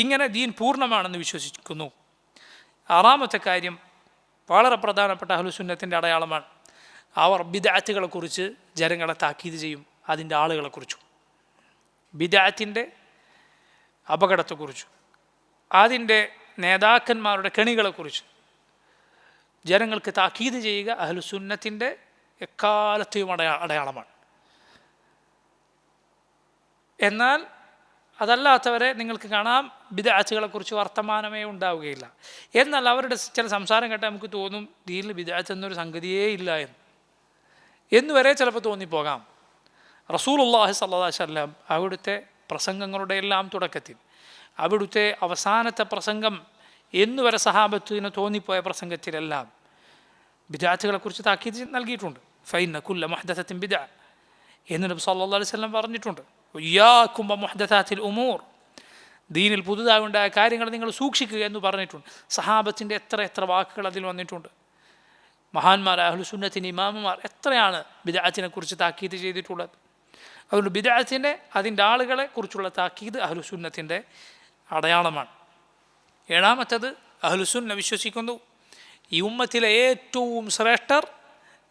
ഇങ്ങനെ ദീൻ പൂർണ്ണമാണെന്ന് വിശ്വസിക്കുന്നു. ആറാമത്തെ കാര്യം വളരെ പ്രധാനപ്പെട്ട അഹ്ലുസുന്നത്തിൻ്റെ അടയാളമാണ്. അവർ ബിദ്അത്തുകളെക്കുറിച്ച് ജനങ്ങളെ താക്കീത് ചെയ്യും, അതിൻ്റെ ആളുകളെക്കുറിച്ചും. ബിദ്അത്തിൻ്റെ അപകടത്തെക്കുറിച്ചും അതിൻ്റെ നേതാക്കന്മാരുടെ കെണികളെക്കുറിച്ച് ജനങ്ങൾക്ക് താക്കീത് ചെയ്യുക അഹ്ലുസുന്നത്തിൻ്റെ എക്കാലത്തെയും അടയാളമാണ്. എന്നാൽ അതല്ലാത്തവരെ നിങ്ങൾക്ക് കാണാം, ബിദ്അത്തുകളെക്കുറിച്ച് വർത്തമാനമേ ഉണ്ടാവുകയില്ല. എന്നാൽ അവരുടെ ചില സംസാരം കേട്ടാൽ നമുക്ക് തോന്നും ദീനിൽ ബിദ്അത്ത് എന്നൊരു സംഗതിയേ ഇല്ല എന്ന് വരെ ചിലപ്പോൾ തോന്നിപ്പോകാം. റസൂലുള്ളാഹി സ്വല്ലല്ലാഹു അലൈഹി വസല്ലം അവിടുത്തെ പ്രസംഗങ്ങളുടെ എല്ലാം തുടക്കത്തിൽ, അവിടുത്തെ അവസാനത്തെ പ്രസംഗം എന്നുവരെ സഹാബത്തിന് തോന്നിപ്പോയ പ്രസംഗത്തിലെല്ലാം ബിദ്അത്തുകളെക്കുറിച്ച് താക്കീത് നൽകിയിട്ടുണ്ട്. ഫൈന കുല്ല മുഹ്ദസത്തിൻ ബിദ്അ എന്ന് നബി സല്ലല്ലാഹു അലൈഹി വസല്ലം പറഞ്ഞിട്ടുണ്ട്. ഇയ്യാകും വമുഹ്ദസാത്തിൽ ഉമൂർ, ദീനിൽ പുതുതായി ഉണ്ടായ കാര്യങ്ങൾ നിങ്ങൾ സൂക്ഷിക്കുക എന്ന് പറഞ്ഞിട്ടുണ്ട്. സഹാബത്തിൻ്റെ എത്ര വാക്കുകൾ അതിൽ വന്നിട്ടുണ്ട്. മഹാന്മാരായ അഹ്ലുസുന്നത്തിൻ്റെ ഇമാമുമാർ എത്രയാണ് ബിദ്അത്തിനെ കുറിച്ച് താക്കീത് ചെയ്തിട്ടുള്ളത്. അതുകൊണ്ട് ബിദ്അത്തിൻ്റെ അതിൻ്റെ ആളുകളെ കുറിച്ചുള്ള താക്കീത് അഹ്ലുസുന്നത്തിൻ്റെ അടയാളമാണ്. ഏഴാമത്തത്, അഹ്ലുസുന്ന വിശ്വസിക്കുന്നു ഈ ഉമ്മത്തിലെ ഏറ്റവും ശ്രേഷ്ഠർ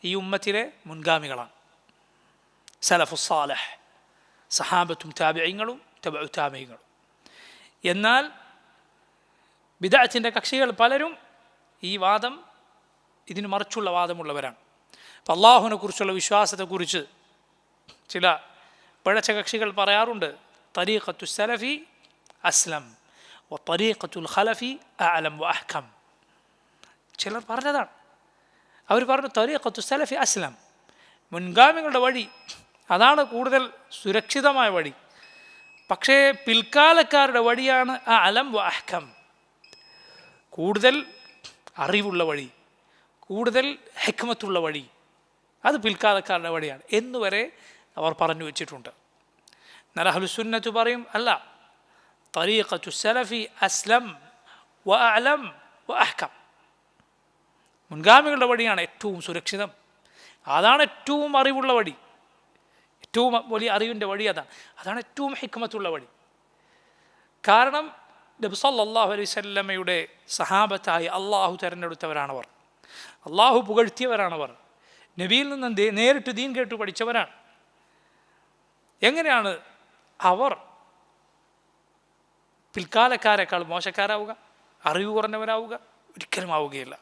ഈ ഉമ്മത്തിലെ മുൻഗാമികളാണ്. സലഫുസ് സാലിഹ്, സഹാബത്തും താബിഈങ്ങളും തബഉ താബിഈങ്ങളും. എന്നാൽ ബിദ്അത്തിൻ്റെ കക്ഷികൾ പലരും ഈ വാദം, ഇതിന് മറിച്ചുള്ള വാദമുള്ളവരാണ്. അപ്പം അള്ളാഹുവിനെ കുറിച്ചുള്ള വിശ്വാസത്തെക്കുറിച്ച് ചില പിഴച്ച കക്ഷികൾ പറയാറുണ്ട്, തരീഖത്തു സലഫി അസ്ലം വ തരീഖത്തുൽ ഖലഫി അഅലം വ അഹ്കം. ചിലർ പറഞ്ഞതാണ്. അവർ പറഞ്ഞു തരീഖത്തു സലഫി അസ്ലം, മുൻഗാമികളുടെ വഴി അതാണ് കൂടുതൽ സുരക്ഷിതമായ വഴി. പക്ഷേ പിൽക്കാലക്കാരുടെ വഴിയാണ് അഅലം വ അഹ്കം, കൂടുതൽ അറിവുള്ള വഴി, കൂടുതൽ ഹിക്മത്തുള്ള വഴി, അത് പിൽക്കാലക്കാരുടെ വഴിയാണ് എന്നുവരെ അവർ പറഞ്ഞു വച്ചിട്ടുണ്ട്. എന്നാൽ അഹ്ലുസുന്നത്ത് പറയും അല്ല, തരീഖത്തു സലഫി അസ്ലം വ അഅലം വ അഹ്കം, മുൻഗാമികളുടെ വഴിയാണ് ഏറ്റവും സുരക്ഷിതം, അതാണ് ഏറ്റവും അറിവുള്ള വഴി, ഏറ്റവും വലിയ അറിവിൻ്റെ വഴി അതാണ് ഏറ്റവും ഹിക്മത്തുള്ള വഴി. കാരണം നബി സല്ലല്ലാഹു അലൈഹി വസല്ലമയുടെ സഹാബത്തായി അള്ളാഹു തിരഞ്ഞെടുത്തവരാണവർ, അള്ളാഹു പുകഴ്ത്തിയവരാണവർ, നബിയിൽ നിന്ന് നേരിട്ട് ദീൻ കേട്ട് പഠിച്ചവരാണ്. എങ്ങനെയാണ് അവർ പിൽക്കാലക്കാരെക്കാൾ മോശക്കാരാവുക, അറിവ് കുറഞ്ഞവരാവുക? ഒരിക്കലും ആവുകയില്ല.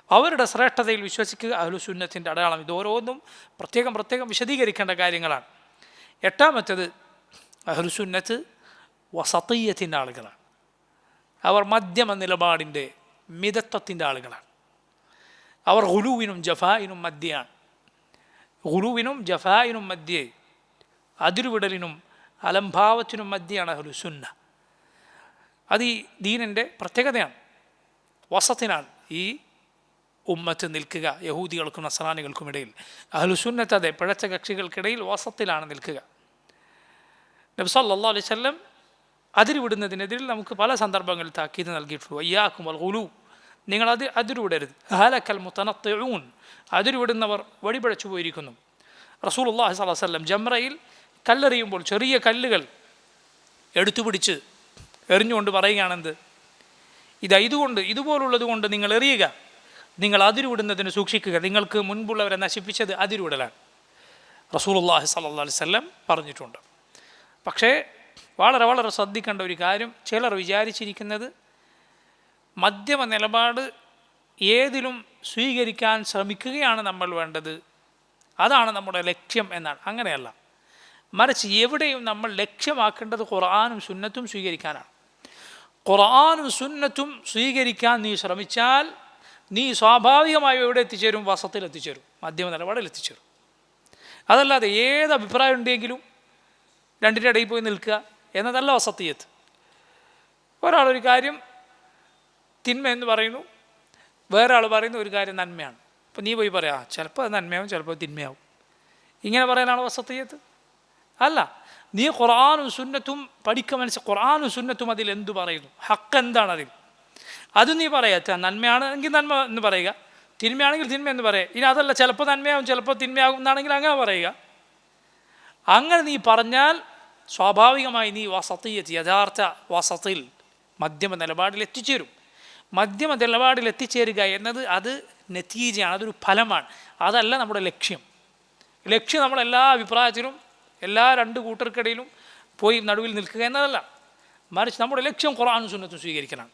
അവരുടെ ശ്രേഷ്ഠതയിൽ വിശ്വസിക്കുക അഹ്ലുസുന്നത്തിൻ്റെ അടയാളം. ഇതോരോന്നും പ്രത്യേകം വിശദീകരിക്കേണ്ട കാര്യങ്ങളാണ്. എട്ടാമത്തേത്, അഹ്ലുസുന്നത്ത് വസതിയ്യത്തിൻ്റെ ആളുകളാണ്. അവർ മധ്യമ നിലപാടിൻ്റെ മിതത്വത്തിൻ്റെ ആളുകളാണ്. അവർ ഗുലൂവിനും ജഫായിനും മധ്യയാണ്. ഗുലൂവിനും ജഫായിനും മധ്യേ, അതിരുവിടലിനും അലംഭാവത്തിനും മധ്യയാണ് അഹ്ലുസുന്ന. അത് ഈ ദീനിൻ്റെ പ്രത്യേകതയാണ്. വസത്തിനാണ് ഈ ഉമ്മത്ത് നിൽക്കുക, യഹൂദികൾക്കും നസ്രാനികൾക്കും ഇടയിൽ. അഹ്ലുസുന്നത്ത് അതെ പിഴച്ച കക്ഷികൾക്കിടയിൽ വസത്തിലാണ് നിൽക്കുക. നബി സല്ലല്ലാഹു അലൈഹി വസല്ലം അതിരുവിടുന്നതിനെതിരിൽ നമുക്ക് പല സന്ദർഭങ്ങളിൽ താക്കീത് നൽകിയിട്ടുള്ളൂ. ഇയ്യാകും വൽ ഗുലൂ, നിങ്ങൾ അതിരുവിടരുത്. ഹലക്കൽ മുതനത്തിഊൻ, അതിരുവിടുന്നവർ വഴിപിഴച്ചു പോയിരിക്കുന്നു. റസൂലുള്ളാഹി സ്വല്ലല്ലാഹു അലൈഹി വസല്ലം ജംറയിൽ കല്ലെറിയുമ്പോൾ ചെറിയ കല്ലുകൾ എടുത്തുപിടിച്ച് എറിഞ്ഞുകൊണ്ട് പറയുകയാണെന്ത്, ഇതുപോലുള്ളത് കൊണ്ട് നിങ്ങൾ എറിയുക, നിങ്ങൾ അതിരുവിടുന്നതിന് സൂക്ഷിക്കുക, നിങ്ങൾക്ക് മുൻപുള്ളവരെ നശിപ്പിച്ചത് അതിരുവിടലാണ്. റസൂലുള്ളാഹി സ്വല്ലല്ലാഹു അലൈഹി വസല്ലം പറഞ്ഞിട്ടുണ്ട്. പക്ഷേ വളരെ ശ്രദ്ധിക്കേണ്ട ഒരു കാര്യം, ചിലർ വിചാരിച്ചിരിക്കുന്നത് മധ്യമ നിലപാട് ഏതിലും സ്വീകരിക്കാൻ ശ്രമിക്കുകയാണ് നമ്മൾ വേണ്ടത്, അതാണ് നമ്മുടെ ലക്ഷ്യം എന്നാണ്. അങ്ങനെയല്ല, മറിച്ച് എവിടെയും നമ്മൾ ലക്ഷ്യമാക്കേണ്ടത് ഖുർആനും സുന്നത്തും സ്വീകരിക്കാനാണ്. ഖുർആനും സുന്നത്തും സ്വീകരിക്കാൻ നീ ശ്രമിച്ചാൽ നീ സ്വാഭാവികമായും എവിടെ എത്തിച്ചേരും? വസത്തിൽ എത്തിച്ചേരും, മധ്യമ നിലപാടിൽ എത്തിച്ചേരും. അതല്ലാതെ ഏത് അഭിപ്രായം ഉണ്ടെങ്കിലും രണ്ടിൻ്റെ ഇടയിൽ പോയി നിൽക്കുക എന്നതല്ല വസത്തിയത്ത്. ഒരാളൊരു കാര്യം തിന്മ എന്ന് പറയുന്നു, വേറെ ആൾ പറയുന്ന ഒരു കാര്യം നന്മയാണ്. അപ്പോൾ നീ പോയി പറയാം ചിലപ്പോൾ അത് നന്മയാവും, ചിലപ്പോൾ തിന്മയാവും. ഇങ്ങനെ പറയാനാണ് വസത്തിയത്ത്? അല്ല. നീ ഖുർആനും സുന്നത്തും ഖുർആനും സുന്നത്തും അതിൽ എന്തു പറയുന്നു, ഹക്ക് എന്താണ് അതിൽ, അത് നീ പറയാത്ത. നന്മയാണെങ്കിൽ നന്മ എന്ന് പറയുക, തിന്മയാണെങ്കിൽ തിന്മ എന്ന് പറയുക. ഇനി അതല്ല, ചിലപ്പോൾ നന്മയാവും ചിലപ്പോൾ തിന്മയാകും എന്നാണെങ്കിൽ അങ്ങനെ പറയുക. അങ്ങനെ നീ പറഞ്ഞാൽ സ്വാഭാവികമായി നീ വസത്തിയത്ത് യഥാർത്ഥ വസത്തിൽ മധ്യമ നിലപാടിൽ എത്തിച്ചേരും. മധ്യമ നിലപാടിൽ എത്തിച്ചേരുക എന്നത് അത് നതീജയാണ്, അതൊരു ഫലമാണ്, അതല്ല നമ്മുടെ ലക്ഷ്യം. ലക്ഷ്യം നമ്മളെല്ലാ അഭിപ്രായത്തിലും എല്ലാ രണ്ട് കൂട്ടർക്കിടയിലും പോയി നടുവിൽ നിൽക്കുക എന്നതല്ല, മറിച്ച് നമ്മുടെ ലക്ഷ്യം ഖുർആനും സുന്നത്തും സ്വീകരിക്കലാണ്.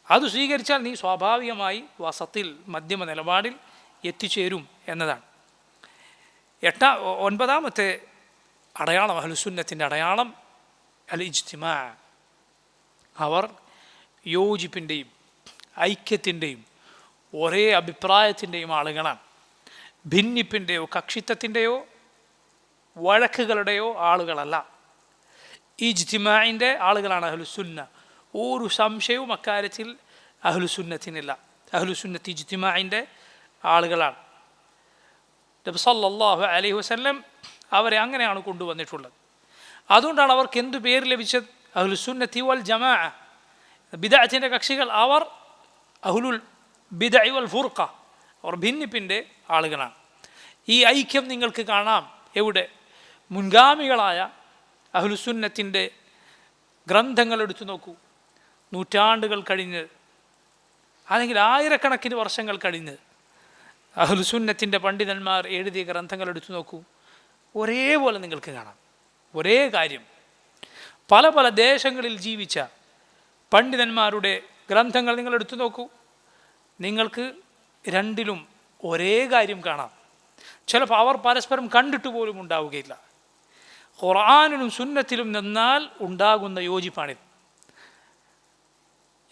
അത് സ്വീകരിച്ചാൽ നീ സ്വാഭാവികമായി വസത്തിൽ മധ്യമ നിലപാടിൽ എത്തിച്ചേരും എന്നതാണ്. ഒൻപതാമത്തെ അടയാളം, അഹ്ലുസുന്നത്തിൻ്റെ അടയാളം അൽ ഇജ്തിമാ. അവർ യോജിപ്പിൻ്റെയും ഐക്യത്തിൻ്റെയും ഒരേ അഭിപ്രായത്തിൻ്റെയും ആളുകളാണ്. ഭിന്നിപ്പിൻ്റെയോ കക്ഷിത്വത്തിൻ്റെയോ വഴക്കുകളുടെയോ ആളുകളല്ല. ഇജ്തിമാഇൻ്റെ ആളുകളാണ് അഹ്ലുസുന്ന. ഒരു സംശയവും അക്കാര്യത്തിൽ അഹ്ലുസുന്നത്തിനില്ല. അഹ്ലുസുന്നത്ത് ഇജ്തിമാഇൻ്റെ ആളുകളാണ്. നബി സല്ലല്ലാഹു അലൈഹി വസല്ലം അവരെ അങ്ങനെയാണ് കൊണ്ടുവന്നിട്ടുള്ളത്. അതുകൊണ്ടാണ് അവർക്ക് എന്തു പേര് ലഭിച്ചത്? അഹ്ലുസുന്നത്തി വൽ ജമാഅ. ബിദ്അത്തിന്റെ കക്ഷികൾ അവർ അഹ്ലുൽ ബിദ്അ വൽ ഫുർഖ, അവർ ഭിന്നിപ്പിൻ്റെ ആളുകളാണ്. ഈ ഐക്യം നിങ്ങൾക്ക് കാണാം എവിടെ? മുൻഗാമികളായ അഹ്ലുസുന്നത്തിൻ്റെ ഗ്രന്ഥങ്ങൾ എടുത്തു നോക്കൂ. നൂറ്റാണ്ടുകൾ കഴിഞ്ഞ് അല്ലെങ്കിൽ ആയിരക്കണക്കിന് വർഷങ്ങൾ കഴിഞ്ഞ് അഹ്ലുസുന്നത്തിൻ്റെ പണ്ഡിതന്മാർ എഴുതിയ ഗ്രന്ഥങ്ങൾ എടുത്തു നോക്കൂ. ഒരേപോലെ നിങ്ങൾക്ക് കാണാം, ഒരേ കാര്യം. പല പല ദേശങ്ങളിൽ ജീവിച്ച പണ്ഡിതന്മാരുടെ ഗ്രന്ഥങ്ങൾ നിങ്ങൾ എടുത്തു നോക്കൂ, നിങ്ങൾക്ക് രണ്ടിലും ഒരേ കാര്യം കാണാം. ചിലപ്പോൾ അവർ പരസ്പരം കണ്ടിട്ട് പോലും ഉണ്ടാവുകയില്ല. ഖുർആനിലും സുന്നത്തിലും നിന്നാൽ ഉണ്ടാകുന്ന യോജിപ്പാണിത്.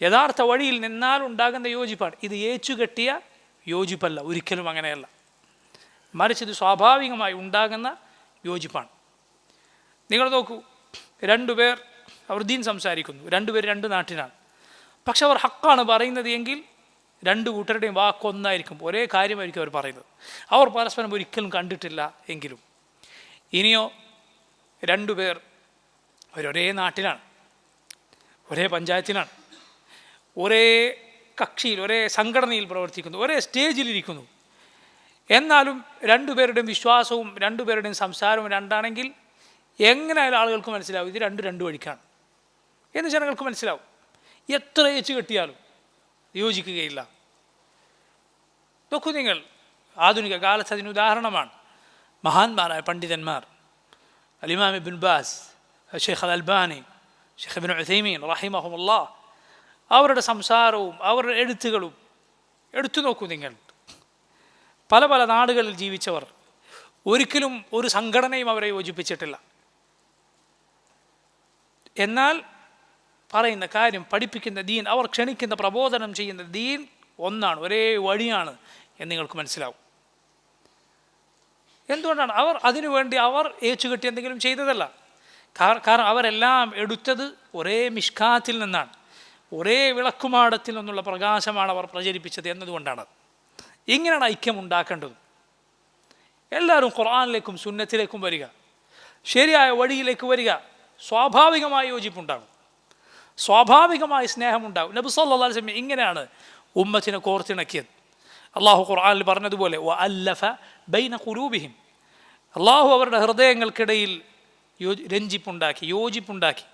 യഥാർത്ഥ വഴിയിൽ നിന്നാൽ ഉണ്ടാകുന്ന യോജിപ്പാണ് ഇത്. ഏച്ചുകെട്ടിയ യോജിപ്പല്ല, ഒരിക്കലും അങ്ങനെയല്ല, മറിച്ച് ഇത് സ്വാഭാവികമായി ഉണ്ടാകുന്ന യോജിപ്പാണ്. നിങ്ങൾ നോക്കൂ, രണ്ടുപേർ അവർ ദീൻ സംസാരിക്കുന്നു, രണ്ടുപേർ രണ്ട് നാട്ടിലാണ്. പക്ഷെ അവർ ഹക്കാണ് പറയുന്നത് എങ്കിൽ രണ്ട് കൂട്ടരുടെയും വാക്കൊന്നായിരിക്കും, ഒരേ കാര്യമായിരിക്കും അവർ പറയുന്നത്. അവർ പരസ്പരം ഒരിക്കലും കണ്ടിട്ടില്ല എങ്കിലും. ഇനിയോ രണ്ടുപേർ അവരൊരേ നാട്ടിലാണ്, ഒരേ പഞ്ചായത്തിലാണ്, ഒരേ കക്ഷിയിൽ ഒരേ സംഘടനയിൽ പ്രവർത്തിക്കുന്നു, ഒരേ സ്റ്റേജിലിരിക്കുന്നു. എന്നാലും രണ്ടുപേരുടെയും വിശ്വാസവും രണ്ടുപേരുടെയും സംസാരവും രണ്ടാണെങ്കിൽ എങ്ങനെയായാലും ആളുകൾക്ക് മനസ്സിലാവും ഇത് രണ്ട് വഴിക്കാണ് എന്ന് ജനങ്ങൾക്ക് മനസ്സിലാവും. എത്ര ഏച്ചു കെട്ടിയാലും യോജിക്കുകയില്ല. നോക്കൂ നിങ്ങൾ, ആധുനിക കാലത്ത് അതിന് ഉദാഹരണമാണ് മഹാന്മാരായ പണ്ഡിതന്മാർ. അൽ-ഇമാം ഇബ്ൻ ബാസ്, ഷെയ്ഖ് അൽ-അൽബാനി, ഷെയ്ഖ് ഇബ്നു ഉസൈമീൻ റഹിമഹുമുല്ലാഹ്, അവരുടെ സംസാരവും അവരുടെ എഴുത്തുകളും എടുത്തു നോക്കൂ നിങ്ങൾ. പല പല നാടുകളിൽ ജീവിച്ചവർ, ഒരിക്കലും ഒരു സംഘടനയും അവരെ യോജിപ്പിച്ചിട്ടില്ല. എന്നാൽ പറയുന്ന കാര്യം, പഠിപ്പിക്കുന്ന ദീൻ, അവർ ക്ഷണിക്കുന്ന പ്രബോധനം ചെയ്യുന്ന ദീൻ ഒന്നാണ്, ഒരേ വഴിയാണ് എന്ന് നിങ്ങൾക്ക് മനസ്സിലാവും. എന്തുകൊണ്ടാണ്? അവർ അതിനുവേണ്ടി അവർ ഏച്ചുകെട്ടി എന്തെങ്കിലും ചെയ്തതല്ല. കാരണം അവരെല്ലാം എടുത്തത് ഒരേ മിഷ്കാത്തിൽ നിന്നാണ്, ഒരേ വിളക്കുമാടത്തിൽ നിന്നുള്ള പ്രകാശമാണ് അവർ പ്രചരിപ്പിച്ചത് എന്നതുകൊണ്ടാണ്. ഇങ്ങനെയാണ് ഐക്യം ഉണ്ടാക്കേണ്ടത്. എല്ലാവരും ഖുർആനിലേക്കും സുന്നത്തിലേക്കും വരിക, ശരിയായ വഴിയിലേക്ക് വരിക. സ്വാഭാവികമായ യോജിപ്പുണ്ടാകും, സ്വാഭാവികമായ സ്നേഹമുണ്ടാകും. നബി സല്ലല്ലാഹു അലൈഹി വസല്ലം ഇങ്ങനെയാണ് ഉമ്മത്തിനെ കോർത്തിണക്കിയത്. അള്ളാഹു ഖുർആനിൽ പറഞ്ഞതുപോലെ വഅല്ലഫ ബൈന ഖുലൂബിഹിം, അള്ളാഹു അവരുടെ ഹൃദയങ്ങൾക്കിടയിൽ രഞ്ജിപ്പുണ്ടാക്കി, യോജിപ്പുണ്ടാക്കി,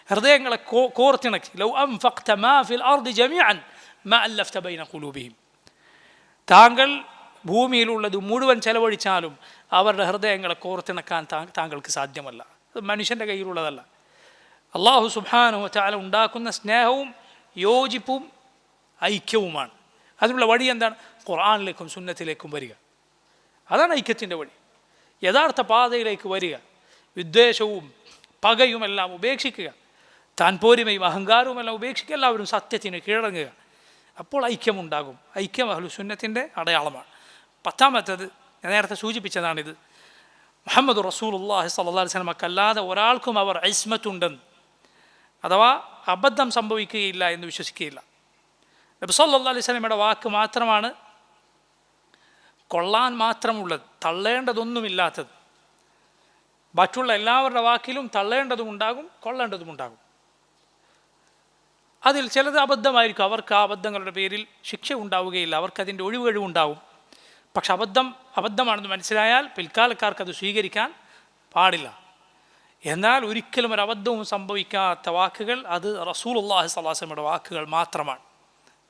ഹൃദയങ്ങളെ കോർത്തിണക്കി. ലൗ അൻഫഖ്ത മാ ഫിൽ അർദി ജമീഅൻ മാ അല്ലഫ്ത ബൈന ഖുലൂബിഹിം, താങ്കൾ ഭൂമിയിലുള്ളത് മുഴുവൻ ചെലവഴിച്ചാലും അവരുടെ ഹൃദയങ്ങളെ കോർത്തിണക്കാൻ താങ്കൾക്ക് സാധ്യമല്ല. അത് മനുഷ്യൻ്റെ കയ്യിലുള്ളതല്ല. അള്ളാഹു സുബ്ഹാനഹു വ തആല ഉണ്ടാക്കുന്ന സ്നേഹവും യോജിപ്പും ഐക്യവുമാണ്. അതിനുള്ള വഴി എന്താണ്? ഖുർആനിലേക്കും സുന്നത്തിലേക്കും വരിക. അതാണ് ഐക്യത്തിൻ്റെ വഴി. യഥാർത്ഥ പാതയിലേക്ക് വരിക, വിദ്വേഷവും പകയുമെല്ലാം ഉപേക്ഷിക്കുക, താൻ പോരിമയും അഹങ്കാരവും എല്ലാം ഉപേക്ഷിക്കുക, എല്ലാവരും സത്യത്തിന് കീഴടങ്ങുക. അപ്പോൾ ഐക്യമുണ്ടാകും. ഐക്യം അഹ്ലുസുന്നത്തിൻ്റെ അടയാളമാണ്. പത്താമത്തേത് ഞാൻ നേരത്തെ സൂചിപ്പിച്ചതാണിത്. മുഹമ്മദ് റസൂലുള്ളാഹി സ്വല്ലല്ലാഹു അലൈഹി വസല്ലമക്കല്ലാതെ ഒരാൾക്കും അവർ ഇസ്മത്തുണ്ടെന്ന്, അഥവാ അബദ്ധം സംഭവിക്കുകയില്ല എന്ന് വിശ്വസിക്കുകയില്ല. നബി സല്ലല്ലാഹു അലൈഹി വസല്ലമയുടെ വാക്ക് മാത്രമാണ് കൊള്ളാൻ മാത്രമുള്ളത്, തള്ളേണ്ടതൊന്നുമില്ലാത്തത്. മറ്റുള്ള എല്ലാവരുടെ വാക്കിലും തള്ളേണ്ടതും ഉണ്ടാകും, കൊള്ളേണ്ടതും ഉണ്ടാകും. അതിൽ ചിലത് അബദ്ധമായിരിക്കും, അവർക്ക് ആ അബദ്ധങ്ങളുടെ പേരിൽ ശിക്ഷ ഉണ്ടാവുകയില്ല, അവർക്കതിൻ്റെ ഒഴിവുകഴിവുണ്ടാവും. പക്ഷെ അബദ്ധമാണെന്ന് മനസ്സിലായാൽ പിൽക്കാലക്കാർക്ക് അത് സ്വീകരിക്കാൻ പാടില്ല. എന്നാൽ ഒരിക്കലും ഒരു അബദ്ധവും സംഭവിക്കാത്ത വാക്കുകൾ അത് റസൂലുള്ളാഹി സ്വല്ലല്ലാഹു അലൈഹി വസല്ലമയുടെ വാക്കുകൾ മാത്രമാണ്.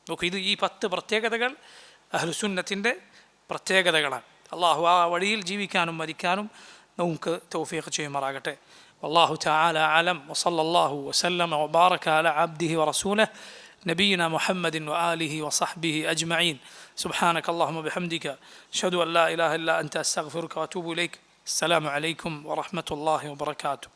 നോക്കൂ, ഈ 10 പ്രത്യേകതകൾ അഹ്ലുസുന്നത്തിൻ്റെ പ്രത്യേകതകളാണ്. അള്ളാഹു ആ വഴിയിൽ ജീവിക്കാനും മരിക്കാനും നമുക്ക് തൗഫീഖ് ചെയ്യുമാറാകട്ടെ. والله تعالى أعلم وصلى الله وسلم وبارك على عبده ورسوله نبينا محمد وآله وصحبه أجمعين. سبحانك اللهم وبحمدك أشهد أن لا إله إلا أنت أستغفرك وأتوب إليك. السلام عليكم ورحمة الله وبركاته.